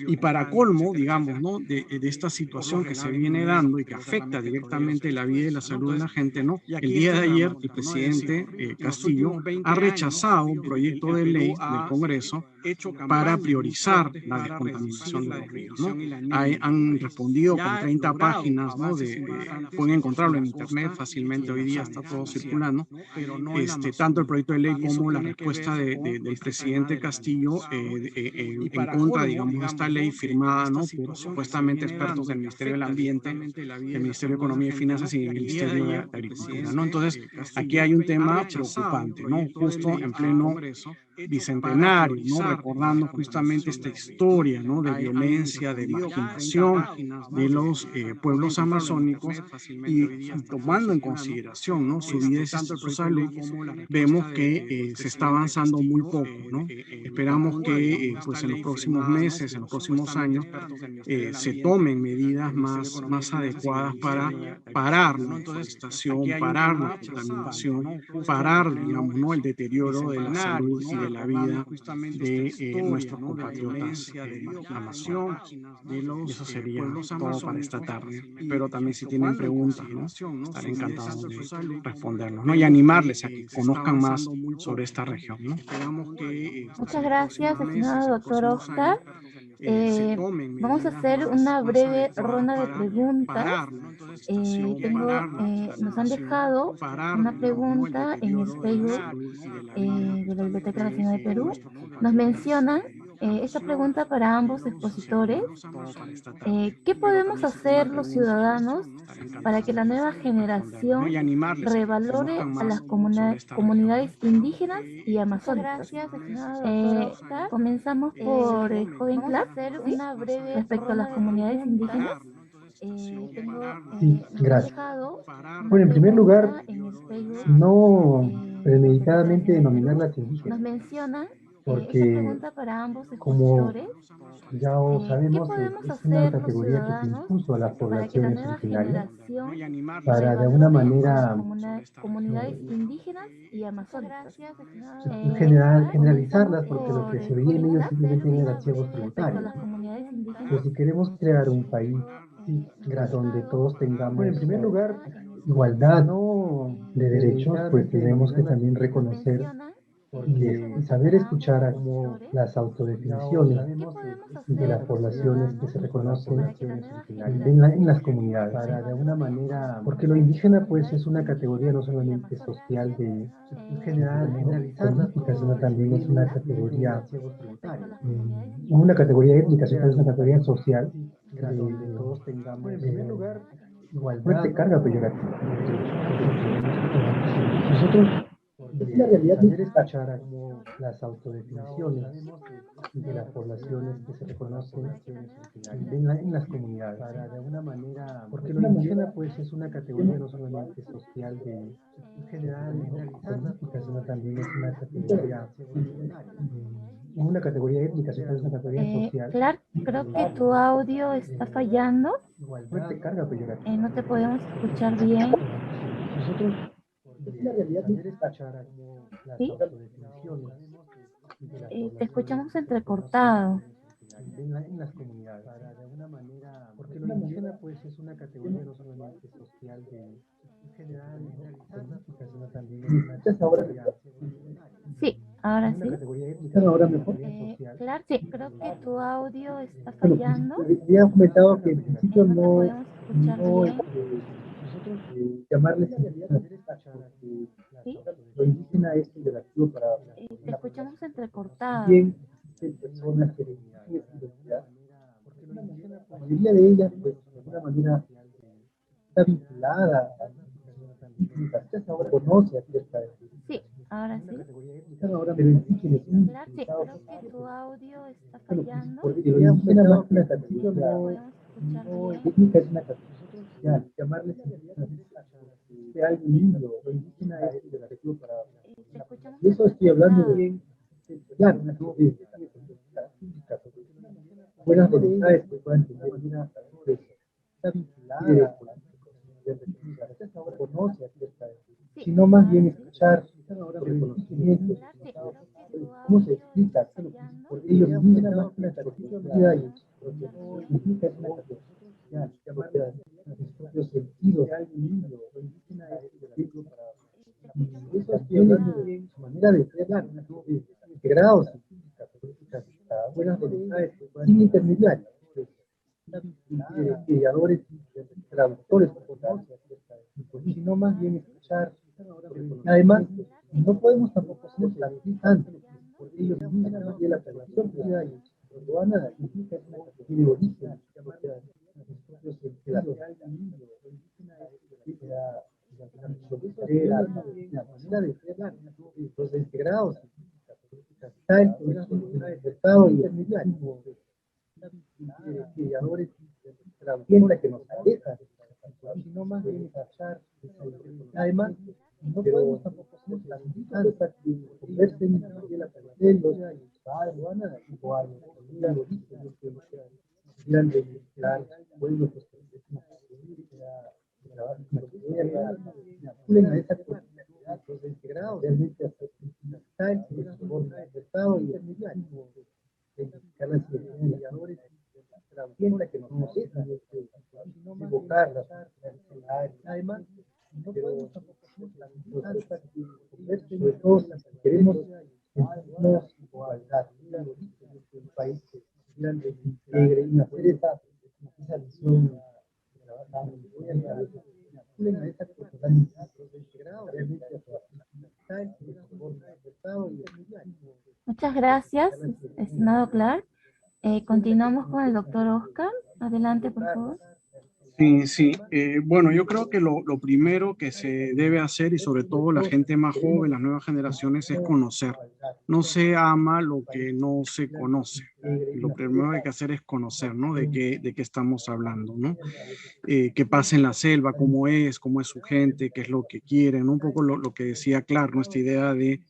Y para colmo, digamos, ¿no? De esta situación que se viene dando y que afecta directamente la vida y la salud de la gente, ¿no? El día de ayer, el presidente Castillo ha rechazado un proyecto de ley del Congreso para priorizar la descontaminación de los ríos, ¿no? Han respondido con 30 páginas, ¿no? Pueden encontrarlo en internet fácilmente, hoy día está todo circulando, tanto el proyecto de ley como la respuesta del presidente Castillo en contra, digamos, de esta ley firmada, ¿no? Por supuestamente expertos del Ministerio del Ambiente, del Ministerio de Economía y Finanzas y del Ministerio de Agricultura, ¿no? Entonces, aquí hay un tema preocupante, ¿no? Justo en pleno bicentenario, ¿no? Recordando justamente esta historia, ¿no? De violencia, de marginación de los pueblos amazónicos y tomando en consideración, ¿no? Su vida y su salud, vemos que se está avanzando muy poco, ¿no? Esperamos que pues en los próximos meses, en los próximos años, se tomen medidas más adecuadas para parar la deforestación, parar la contaminación, parar, digamos, ¿no? El deterioro de la salud y de la vida de nuestros compatriotas amazónicos. Y eso sería todo para esta tarde. Espero también si tienen preguntas, ¿no? Estaré encantado de responderlos, ¿no? Y animarles a que conozcan más sobre esta región, ¿no? Muchas gracias, estimado doctor Oscar. Vamos a hacer una breve ronda de preguntas. Nos han dejado una pregunta en el Facebook de la Biblioteca Nacional de Perú. Nos mencionan esta pregunta para ambos expositores. ¿Qué podemos hacer los ciudadanos para que la nueva generación revalore a las comunidades indígenas y amazónicas? Comenzamos por el joven Clark, ¿sí? Respecto a las comunidades indígenas. Sí, gracias. Bueno, en primer lugar, no premeditadamente denominarlas indígenas, Nos mencionan esta porque pregunta para ambos como expositores. ya ¿Qué sabemos, podemos es una hacer los categoría que se ciudadanos impuso a las para que la poblaciones nueva originarias generación para de alguna revalore a las manera comunidades indígenas y amazónicas? generalizarlas, Comenzamos porque lo por que se el veía en joven ellos Clark, simplemente eran ¿sí? archivos Respecto a tributarios. las comunidades indígenas. Pero si queremos crear un país donde todos tengamos, bueno, en primer lugar, igualdad de derechos, pues tenemos que también Nos reconocer mencionan y saber escuchar a las autodefiniciones ¿qué podemos de hacer las los poblaciones que ciudadanos se reconocen para que la nueva en las generación comunidades. para de alguna manera, Porque lo indígena pues es una categoría no solamente social de política, sino también es una categoría, no una categoría étnica, sino es una categoría social donde todos tengamos fuerte carga peyorativa. Nosotros, es una realidad muy escuchar a las autodefiniciones de las poblaciones que se reconocen en las comunidades. Porque lo indígena pues es una categoría no solamente social de política, sino también es una categoría étnica, sino es una categoría social. Clark, creo que tu audio está fallando. Fuerte carga peyorativa. No te podemos escuchar bien. Nosotros, es una realidad muy escuchar a las ¿Sí? autodefiniciones Te escuchamos entrecortado. en las comunidades. Porque porque lo indígena pues es una categoría no solamente social de general, política, sino también ahora Sí, ahora una sí. categoría étnica, ahora mejor. Claro, sí, creo que tu audio está Bueno, fallando. había comentado que en principio No te no, podemos escuchar no bien. nosotros llamarles indígenas porque ¿Sí? lo indígena es relativo para Te escuchamos entrecortado. bien existen personas que reivindican esa identidad, la mayoría de ellas pues de alguna manera está vinculada a indígenas, ahora conoce acerca de Sí, ahora sí. ahora, pero en sí quienes son Claro, sí, creo que tu audio está bueno, fallando. porque lo indígena más que una No te categoría podemos escuchar bien. étnica es una categoría, llamarles indígenas de algo lindo, lo indígena es relativo para Te escuchamos y eso estoy hablando de entrecortado. claro, buenas voluntades que puedan tener una pues, está vinculada conoce acerca de Sí, sino más bien ahora sí. escuchar reconocimientos, Claro, sí, creo que tu cómo se audio explica, está fallando. porque ellos indígenas más que una categoría y significa es una categoría, sus propios sentidos, y eso estoy hablando de su manera de ser, integrados, buenas voluntades, sin intermediarios, pues, mediadores, traductores, sino más bien escuchar. Además, no podemos tampoco ser tan porque ellos indígenas más bien la población peruana significa es una tiene origen, los integrados, está el Estado intermediario, mediadores, traductores que nos alejan, sino más bien escuchar. Además, no podemos tampoco ser tan conversen en la de los padres, grandes pueblos que a esa comunidad, los integrados, realmente está el Estado y el intermediario, las mediadores, que nos dejan evocarlas. Además, no podemos tampoco sobre todo si queremos sentirnos igualdad, un país grande, integre y hacer esa visión Muchas gracias, estimado Clark. Continuamos con el doctor Oscar. Adelante, por favor. Sí, sí. Bueno, yo creo que lo primero que se debe hacer, y sobre todo la gente más joven, las nuevas generaciones, es conocer. No se ama lo que no se conoce. Y lo primero que hay que hacer es conocer, ¿no? De qué estamos hablando, ¿no? Qué pasa en la selva, cómo es su gente, qué es lo que quieren, ¿no? Un poco lo que decía Clark, nuestra idea de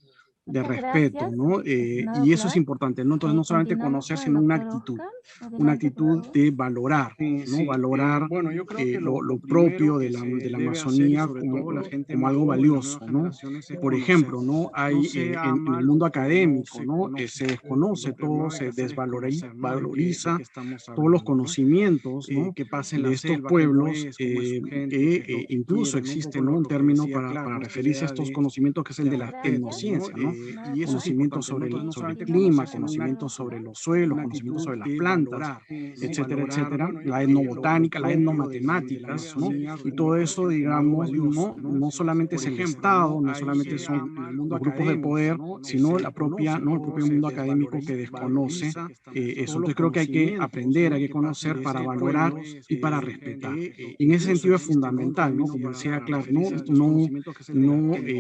Muchas respeto, gracias, ¿no? estimado Y eso es Clark. importante, ¿no? Entonces, no solamente Continuamos conocer, con el sino una doctor actitud, Oscar. una Adelante, por actitud favor. de valorar, Sí, ¿no? sí. Valorar Bueno, yo creo que lo lo primero propio de que la, se de la debe hacer, y Amazonía sobre todo la gente como más algo joven, las nuevas valioso, ¿no? generaciones, es Por conocer. ejemplo, ¿no? No Hay se en ama el mundo lo que no académico, se ¿no? conoce. Se Y desconoce lo todo, primero que hay que se hacer es conocer, ¿no? De desvaloriza qué estamos todos los hablando, ¿no? conocimientos, ¿no? Qué pasa en De la estos selva, pueblos cómo es su gente, qué es lo que que incluso quieren, ¿no? Un existe, poco ¿no? Un lo que término decía Clark, para nuestra referirse a idea estos conocimientos que es el de de la Gracias, etnociencia, ¿no? estimado y eso es Clark. Conocimientos importante, ¿no? sobre Entonces, no sobre el solamente clima, conocer, sino conocimientos sobre los suelos, una conocimientos actitud sobre las de plantas, valorar, ¿no? etcétera, Valorar, etcétera, bueno, la lo etnobotánica, las propio de la etnomatemáticas, ¿no? Amazonía Y todo eso, como algo digamos, valioso, ¿no? no solamente Por es el ejemplo, Estado, ¿no? no Hay solamente son en el mundo los grupos de académico, poder, ¿no? sino Se desconoce ¿no? El todo, propio se mundo académico que desconoce desvaloriza eso. todos los Entonces creo que hay que conocimientos, aprender, hay ¿no? que Que pasan conocer en para estos valorar pueblos, y para gente respetar. que Y en ese incluso sentido es existe, ¿no? Un fundamental, ¿no? término Como decía para Clark, no, referirse a estos conocimientos que es el de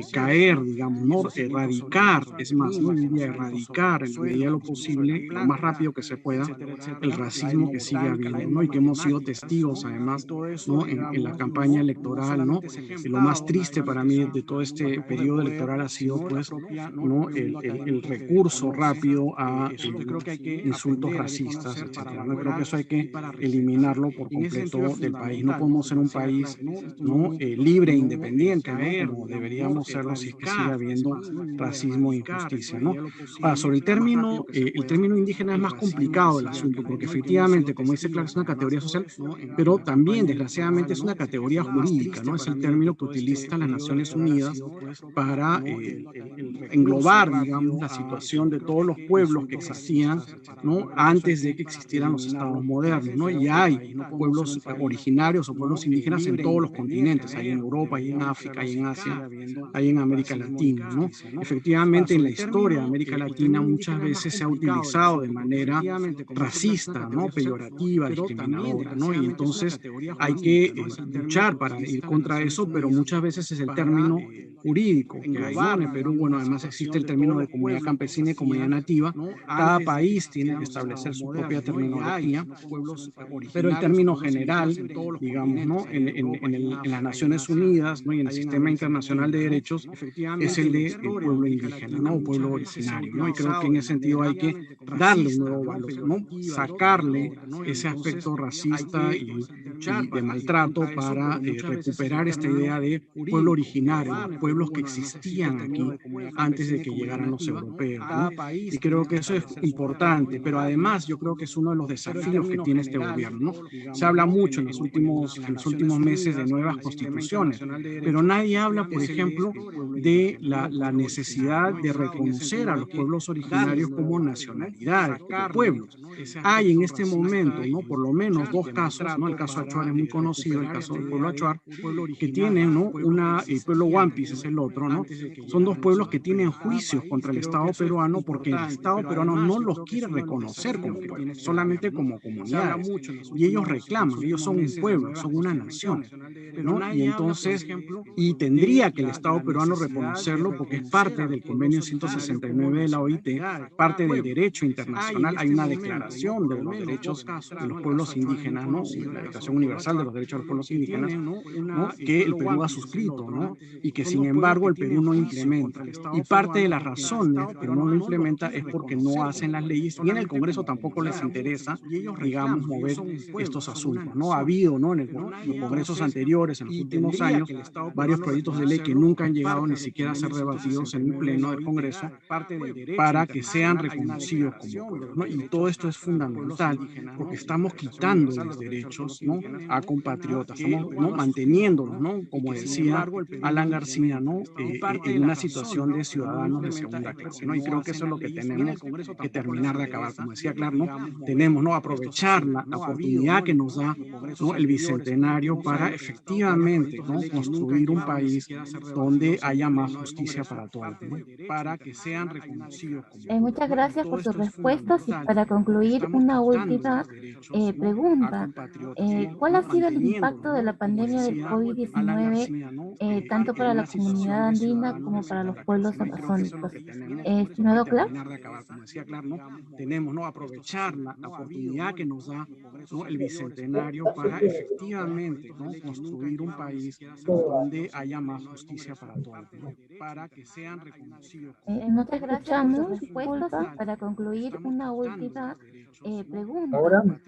la caer, etnociencia, digamos, y no eso es erradicar, es más, no diría conocimientos sobre erradicar los en la medida de suelos, lo conocimientos sobre las posible, lo más plantas, rápido que se pueda, etcétera, el etcétera, la racismo que sigue etnobotánica, las habiendo, ¿no? Y que hemos sido etnomatemáticas, testigos, ¿no? Y además, todo eso, ¿no? En la digamos, campaña no electoral, ¿no? solamente es el Lo más Estado, no triste para solamente mí son de todo los este grupos de periodo poder, electoral ha sido, sino pues, el ¿no? propio mundo El académico que recurso desconoce. rápido a Eso yo creo que hay que insultos aprender, hay que racistas, conocer para etcétera. No creo que valorar eso hay y que para respetar. eliminarlo por Y en ese sentido completo es del país. No fundamental, ¿no? podemos ser Como un decía país, Clark, ¿no? ¿no? Libre e No independiente, ¿no? caer, Como digamos, ¿no? deberíamos serlo si es que sigue Erradicar, es habiendo más, no diría racismo racismo e injusticia, ¿no? Ahora, sobre el término indígena es más complicado el asunto, porque efectivamente, como dice Clark, es una categoría social, pero también, desgraciadamente, es una categoría jurídica, ¿no? Es el término que utilizan las Naciones Unidas para englobar, digamos, la situación de todos los pueblos que existían, ¿no? Antes de que existieran los estados modernos, ¿no? Y hay pueblos originarios o pueblos indígenas en todos los continentes, hay en Europa, hay en África, hay en Asia, hay en América Latina, ¿no? Efectivamente, en la historia de América Latina muchas veces se ha utilizado de manera racista, ¿no? Peyorativa, discriminadora, ¿no? Y entonces hay que luchar para ir contra eso, pero muchas veces es el término jurídico que hay, ¿no? En el Perú, bueno, además existe el término de comunidad campesina y comunidad nativa. Cada país tiene que establecer su propia terminología, pero el término general, digamos, ¿no? En las Naciones Unidas, ¿no? Y en el sistema internacional de derechos es el de el pueblo indígena, ¿no? O pueblo originario, ¿no? Y creo que en ese sentido hay que darle un nuevo valor, ¿no? Sacarle ese aspecto racista y de maltrato para recuperar esta idea de pueblo originario, los pueblos que existían aquí antes de que llegaran los europeos, ¿no? Y creo que eso es importante, pero además yo creo que es uno de los desafíos que tiene este gobierno, ¿no? Se habla mucho en los últimos meses de nuevas constituciones, pero nadie habla, por ejemplo, de la necesidad de reconocer a los pueblos originarios como nacionalidades, como pueblos. Hay en este momento, ¿no? Por lo menos dos casos, ¿no? El caso Achuar es muy conocido, el caso del pueblo Achuar, que tienen, ¿no? El pueblo Wampis es el otro, ¿no? Son dos pueblos que tienen juicios contra el Estado peruano porque el Estado peruano no los quiere reconocer como pueblos, solamente como comunidades. Y ellos reclaman, ellos son un pueblo, son una nación, ¿no? Y entonces, y tendría que el Estado peruano reconocerlo porque es parte del convenio 169 de la OIT, parte del derecho internacional. Hay una declaración de los derechos de los pueblos indígenas, ¿no? La Declaración Universal de los Derechos de los Pueblos Indígenas, ¿no? Que el Perú ha suscrito, ¿no? Y que sin embargo el Perú no implementa. Y parte de las razones que no lo implementa es porque no hacen las leyes y en el Congreso tampoco les interesa, digamos, mover estos asuntos, ¿no? Ha habido, ¿no? En los congresos anteriores, en los últimos años, varios proyectos de ley que nunca han llegado ni siquiera a ser debatidos en un pleno del Congreso para que sean reconocidos como pueblos, ¿no? Y todo esto es fundamental porque estamos quitándoles derechos, ¿no? A compatriotas, estamos, ¿no? Manteniéndolos, ¿no? Como decía Alan García, ¿no? En una situación de ciudadanos de segunda clase, ¿no? Y creo que eso es lo que tenemos que terminar de acabar. Como decía Clark, ¿no? Tenemos, ¿no? Aprovechar la oportunidad que nos da, ¿no? El bicentenario para efectivamente, ¿no? Construir un país donde haya más justicia para todos, ¿no? Para que sean reconocidos como pueblos, Muchas ¿no? Y gracias todo por sus esto es respuestas y fundamental para porque concluir estamos una quitándoles última derechos, ¿no? A pregunta. compatriotas, ¿Cuál ¿no? ha sido el Manteniéndolos, impacto de ¿no? la Como pandemia del decía Alan COVID-19 García, ¿no? tanto para En la una situación comunidad de andina ciudadanos de como para los segunda clase, pueblos ¿no? Y creo que eso es lo amazónicos? que tenemos que Estimado Clark. terminar de acabar. Como decía Clark, ¿no? Tenemos, ¿no? Aprovechar la oportunidad que nos da, ¿no? El bicentenario para efectivamente, ¿no? Construir un país donde haya más justicia para todos, ¿no? Para que sean reconocidos como pueblos, Muchas ¿no? gracias por sus respuestas. Para concluir, una última Ahora, pregunta.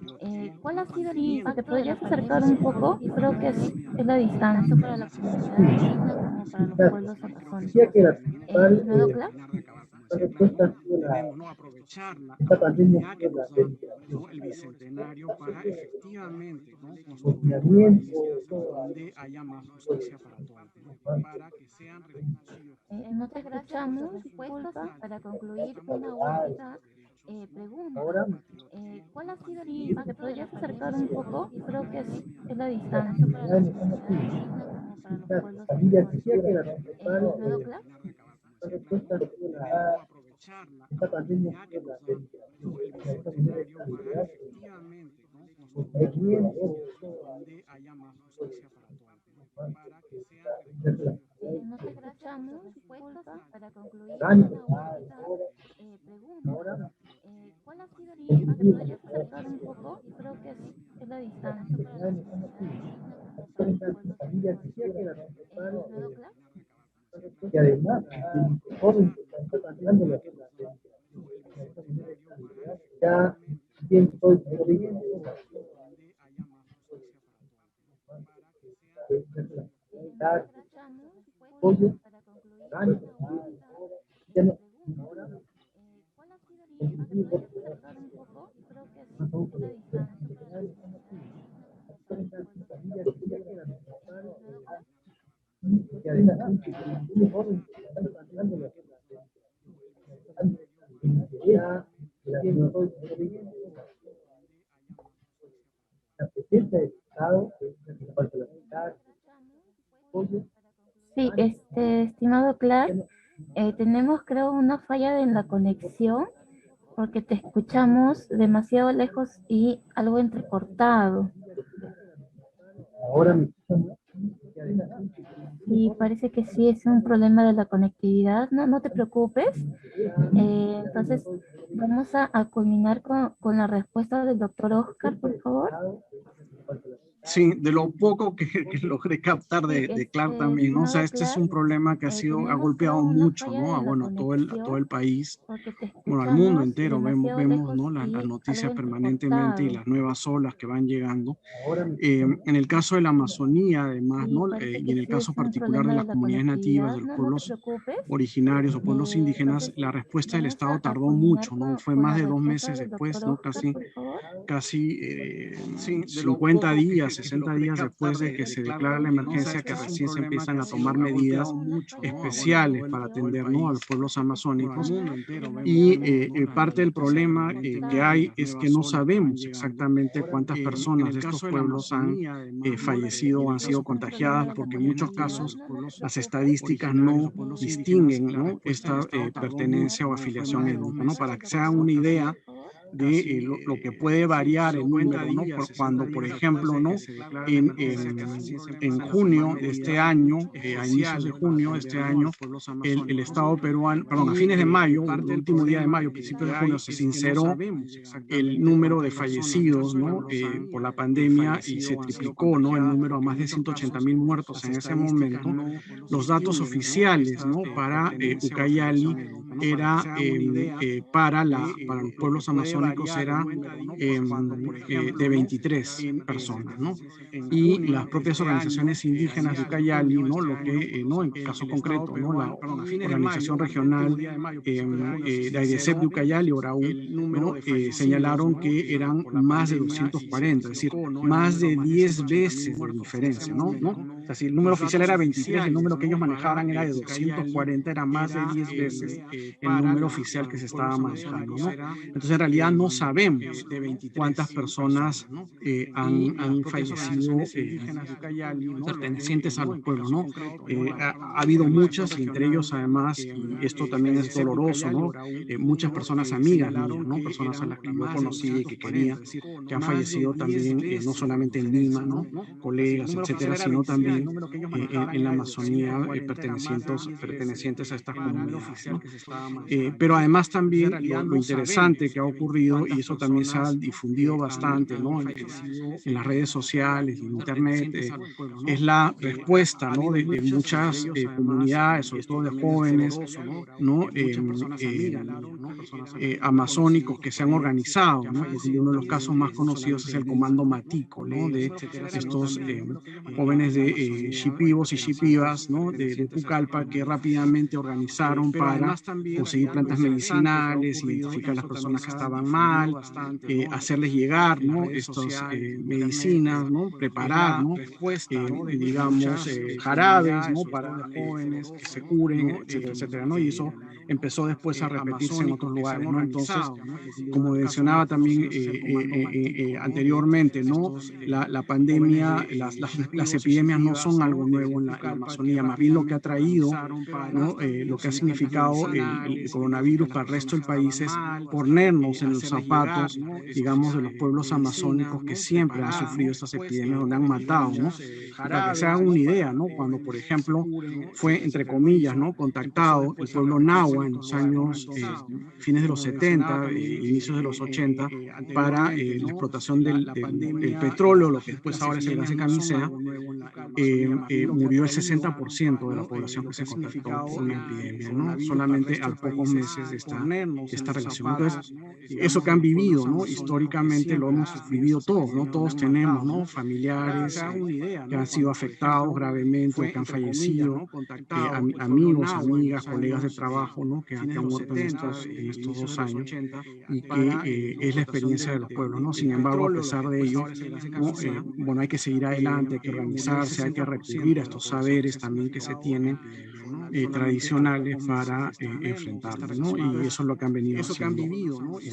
¿Cuál ha sido el impacto? ¿Te podrías acercar un poco? Yo creo que es la distancia para la comunidad andina como para los gracias. pueblos amazónicos. Decía que la principal Estimado Clark. respuesta ha sido Tenemos, ¿no? Aprovechar la esta pandemia ha oportunidad que sido la nos da, demigración, ¿no? El bicentenario para efectivamente, ¿no? el Construir un confinamiento, país donde haya más justicia para todos, ¿no? Para que sean reconocidos como Muchas gracias por sus respuestas. Para concluir, una última pregunta. ahora ¿Cuál ha sido el impacto? ¿Te podrías acercar un poco? Yo creo que es la distancia para la comunidades comunidad andina como para los las pueblos familias amazónicos. decía que la principal Estimado Clark. respuesta ha sido tenemos, ¿no? Aprovechar esta la pandemia ha oportunidad que sido la nos da, demigración, ¿no? El de alguna manera bicentenario esta para unidad, efectivamente, ¿no? Construir un país conocimiento, donde haya más justicia para todos, ¿no? Para que sean desde la reconocidos como Muchas pueblos. gracias por sus respuestas. Para concluir, orgánica, una última pregunta. ahora ¿Cuál ha sido el el impacto? ¿Te gobierno podrías acercar un poco? Yo creo que es la distancia para la comunidades comunidad andina como para los las pueblos familias amazónicos. decía que la principal Estimado Clark. y además el joven que está tratando la ya bien estoy corriendo Muchas gracias por sus respuestas. apoyo Para concluir, orgánico, una última Ya no- ¿Cuál ha sido el clima? ¿Me puedes acercar un poco? Creo que es un poco la distancia. Sí, estimado Clark, tenemos creo una falla en la conexión porque te escuchamos demasiado lejos y algo entrecortado. Ahora me Sí, parece que sí es un problema de la conectividad. No, no te preocupes. Entonces, vamos a culminar con la respuesta del doctor Oscar, por favor. Sí, de lo poco que logré captar Sí, de Clark también, ¿no? O sea, estimado este es Clark, un problema que ha tenemos creo golpeado una mucho, falla ¿no? en la Bueno, a todo conexión el país, porque te bueno, al mundo escuchamos entero. demasiado Vemos, lejos ¿no? Las y algo noticias permanentemente y entrecortado. las nuevas olas que van llegando. ahora me En el caso de la Amazonía, además, Sí, ¿no? parece Y que en el sí caso es un particular de problema de las la comunidades nativas, conectividad. de los No, no te pueblos preocupes. originarios o pueblos indígenas, Entonces, la respuesta del vamos Estado a tardó culminar mucho, ¿no? Fue con más la de dos respuesta meses del doctor después, ¿no? Oscar, por favor. Casi Sí, de lo 50 poco días, que 60 logré días después captar de que de se Clark declara la también, ¿no? O sea, emergencia, este que es un recién se problema empiezan que a tomar ha medidas golpeado mucho, ¿no? Bueno, especiales todo para todo el atender, ¿no? A los país. pueblos Bueno, al amazónicos. mundo entero Y vemos, ¿no? Las parte del noticias problema que permanentemente y hay las es que nuevas no olas que van sabemos llegando. exactamente cuántas En personas el de estos caso de la pueblos han Amazonía, además, ¿no? Y fallecido en o el han sido caso Es un problema contagiadas, de particular de la las porque en muchos comunidades conectividad. casos No, no te las preocupes. estadísticas originarios o no pueblos indígenas, distinguen, la ¿no? respuesta del Esta Estado tardó pertenencia mucho, o ¿no? Fue afiliación más de 2 étnica, ¿no? meses Para que se hagan después, una ¿no? idea Por favor. de Casi lo que puede variar el 50 número, ¿no? días, 60 Cuando, por días después ejemplo, de que ¿no? se declara la En, emergencia, que en, recién se en empiezan a tomar junio de este medidas año, a inicios de especiales para junio de atender, este ¿no? A año, los pueblos el amazónicos. Estado peruano, perdón, a Y fines de mayo, el parte del último día de problema mayo, principio de que junio, hay se es que no sinceró sabemos el exactamente número de cuántas personas de fallecidos, estos ¿no? pueblos han Por la pandemia y se fallecido o han sido triplicó, ¿no? El contagiadas, número a porque en más de muchos 180.000 casos muertos las en ese estadísticas momento. no Los datos distinguen, ¿no? oficiales, Esta ¿no? Para pertenencia o Ucayali afiliación étnica, ¿no? Para que era, se hagan una idea para los lo que pueblos puede amazónicos variar el era número, ¿no? Cuando, por de ejemplo, ¿no? 23 personas, ¿no? En Y las junio de propias este año, organizaciones a indígenas de inicios de Ucayali, junio de ¿no? este año, ¿No? En caso el Estado concreto, ¿no? La peruano, perdón, a fines de organización mayo, el último regional día de mayo, principio de junio, se de AIDESEP de sinceró Ucayali, ORAU, el número ¿no? de fallecidos, Señalaron ¿no? que eran Por la más de pandemia y se 240, es decir, triplicó, ¿no? El más número a de más de 10 180.000 veces de muertos en ese diferencia, ¿no? ¿No? momento. O sea, si el número Los oficial datos era 23, el oficiales, número que ellos ¿no? manejaban Para era de Ucayali 240, era más de era 10 veces el para número oficial que los se estaba pueblos manejando, amazónicos ¿no? era Entonces, en realidad no sabemos de cuántas 23 personas personas, ¿no? Y las han propias fallecido organizaciones indígenas de Ucayali, ¿no? pertenecientes a ¿no? los En el pueblos, caso ¿no? concreto, ¿no? Ha habido La muchas, organización y entre ellos regional además, y esto también es AIDESEP de doloroso, Ucayali, ¿no? ORAU, Muchas ¿no? personas amigas mías, Señalaron ¿no? que Personas a eran las que yo más de conocía y que 240, quería, es decir, que han más de fallecido 10 también, no veces de solamente en Lima, diferencia, ¿no? ¿no? Si el Colegas, número oficial etcétera, era sino 23, el también número que ellos manejaban en la era de Amazonía 240, era más de 10 veces pertenecientes a estas el número comunidades, oficial ¿no? que se estaba manejando. Pero además Entonces, en también realidad lo no interesante sabemos que ha ocurrido, y cuántas eso también se ha personas difundido bastante, han ¿no? fallecido En las redes sociales y en Internet, pertenecientes a los pueblos, es ¿no? la Ha respuesta, ¿no? habido De muchas, y entre muchas ellos además, comunidades, y sobre esto todo de también es jóvenes, doloroso, ¿no? ¿no? Muchas personas amigas mías, ¿no? Personas a las que yo conocí, Amazónicos que que se han organizado, que han ¿no? Y fallecido uno de los casos también, más no conocidos es solamente el en Lima, Comando ¿no? Matico, ¿no? Colegas, De etcétera, sino estos también jóvenes en la de Amazonía, shipibos y pertenecientes, shipibas, ¿no? De pertenecientes a estas Pucallpa, que comunidades. rápidamente organizaron Pero para además también conseguir lo plantas interesante que ha medicinales, ocurrido, y identificar a las eso también personas se que ha estaban difundido mal, bastante, ¿no? hacerles llegar, En las ¿no? redes Estas sociales, en Internet, medicinas, ¿no? es Preparar, la ¿no? respuesta, ¿no? De Digamos, muchas jarabes, comunidades, ¿no? sobre todo Para de jóvenes, que se curen, ¿no? etcétera, etcétera, ¿no? Y eso empezó después a repetirse en otros Amazónicos que se han lugares, ¿no? Entonces, organizado, ¿no? como Un caso muy mencionaba también conocido es el Comando Matico, ¿no? De anteriormente, ¿no? estos La jóvenes pandemia, de las shipibos y epidemias no shipibas, son algo ¿no? De nuevo en la Pucallpa, que Amazonía, más bien lo que ha rápidamente traído, organizaron para ¿no? Lo que ha conseguir plantas significado el medicinales, coronavirus identificar las para el resto personas del que país estaban es mal, ponernos en los hacerles llegar, zapatos, ¿no? digamos, Estos de los pueblos medicinas, amazónicos que ¿no? siempre han Preparar, sufrido ¿no? estas epidemias donde han matado, ¿no? Muchos Y para que se jarabes, hagan ¿no? una Para idea, ¿no? Cuando, por jóvenes que se ejemplo, curen, fue, etcétera, entre etcétera, ¿no? Y comillas, ¿no? eso empezó Contactado el después a pueblo repetirse en nahua en otros los lugares, ¿no? años, Entonces, fines de los como mencionaba 70, también inicios de los 80, para anteriormente, la ¿no? explotación La del pandemia, petróleo, lo que después las ahora es el gas epidemias de no son camisea, algo nuevo en la murió el 60% de la población que se contactó con la epidemia, ¿no? Solamente a pocos meses de esta relación. Entonces, eso que han vivido, ¿no? Históricamente lo hemos vivido todos, ¿no? Todos tenemos, ¿no? Familiares que han sido afectados gravemente o que han fallecido, amigos, amigas, colegas de trabajo, ¿no? Que han muerto en estos 2 años y que es la experiencia de los pueblos, ¿no? Sin embargo, a pesar de ello, ¿no? Bueno, hay que seguir adelante, hay que organizarse, hay que recurrir a estos saberes también que se tienen tradicionales para enfrentarlo, ¿no? Y eso es lo que han venido haciendo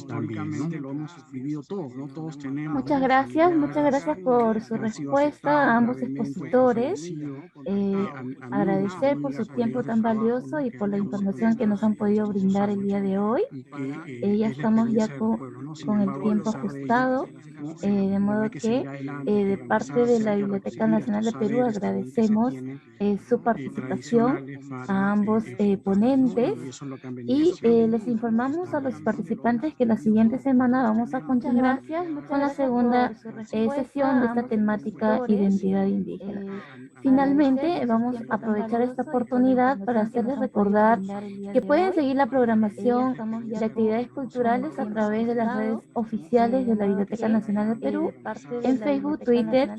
también, ¿no? Lo hemos vivido todos, ¿no? Todos tenemos Muchas gracias por su respuesta a ambos expositores. Agradecer por su tiempo tan valioso y por la información que nos han podido brindar el día de hoy. Ya estamos ya con el tiempo ajustado, de modo que de parte de la Biblioteca Nacional de Perú agradecemos su participación a ambos ponentes y les informamos a los participantes que la siguiente semana vamos a continuar con la segunda sesión de esta temática identidad indígena. Finalmente, vamos a aprovechar esta oportunidad para hacerles recordar que pueden seguir la programación de actividades culturales a través de las redes oficiales de la Biblioteca Nacional de Perú en Facebook, Twitter,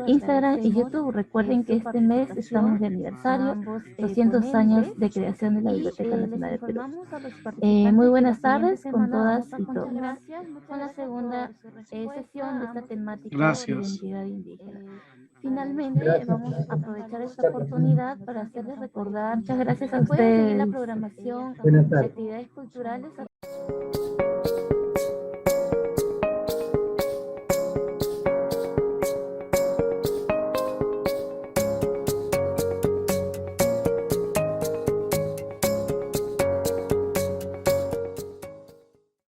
Instagram y YouTube. Recuerden que este mes estamos de aniversario, 200 años de creación de la Biblioteca Nacional de Perú. Muy buenas tardes con todas y todos. Con la segunda sesión de esta temática de identidad indígena. Finalmente, vamos a aprovechar esta oportunidad para hacerles recordar. Muchas gracias a ustedes. La programación de actividades culturales.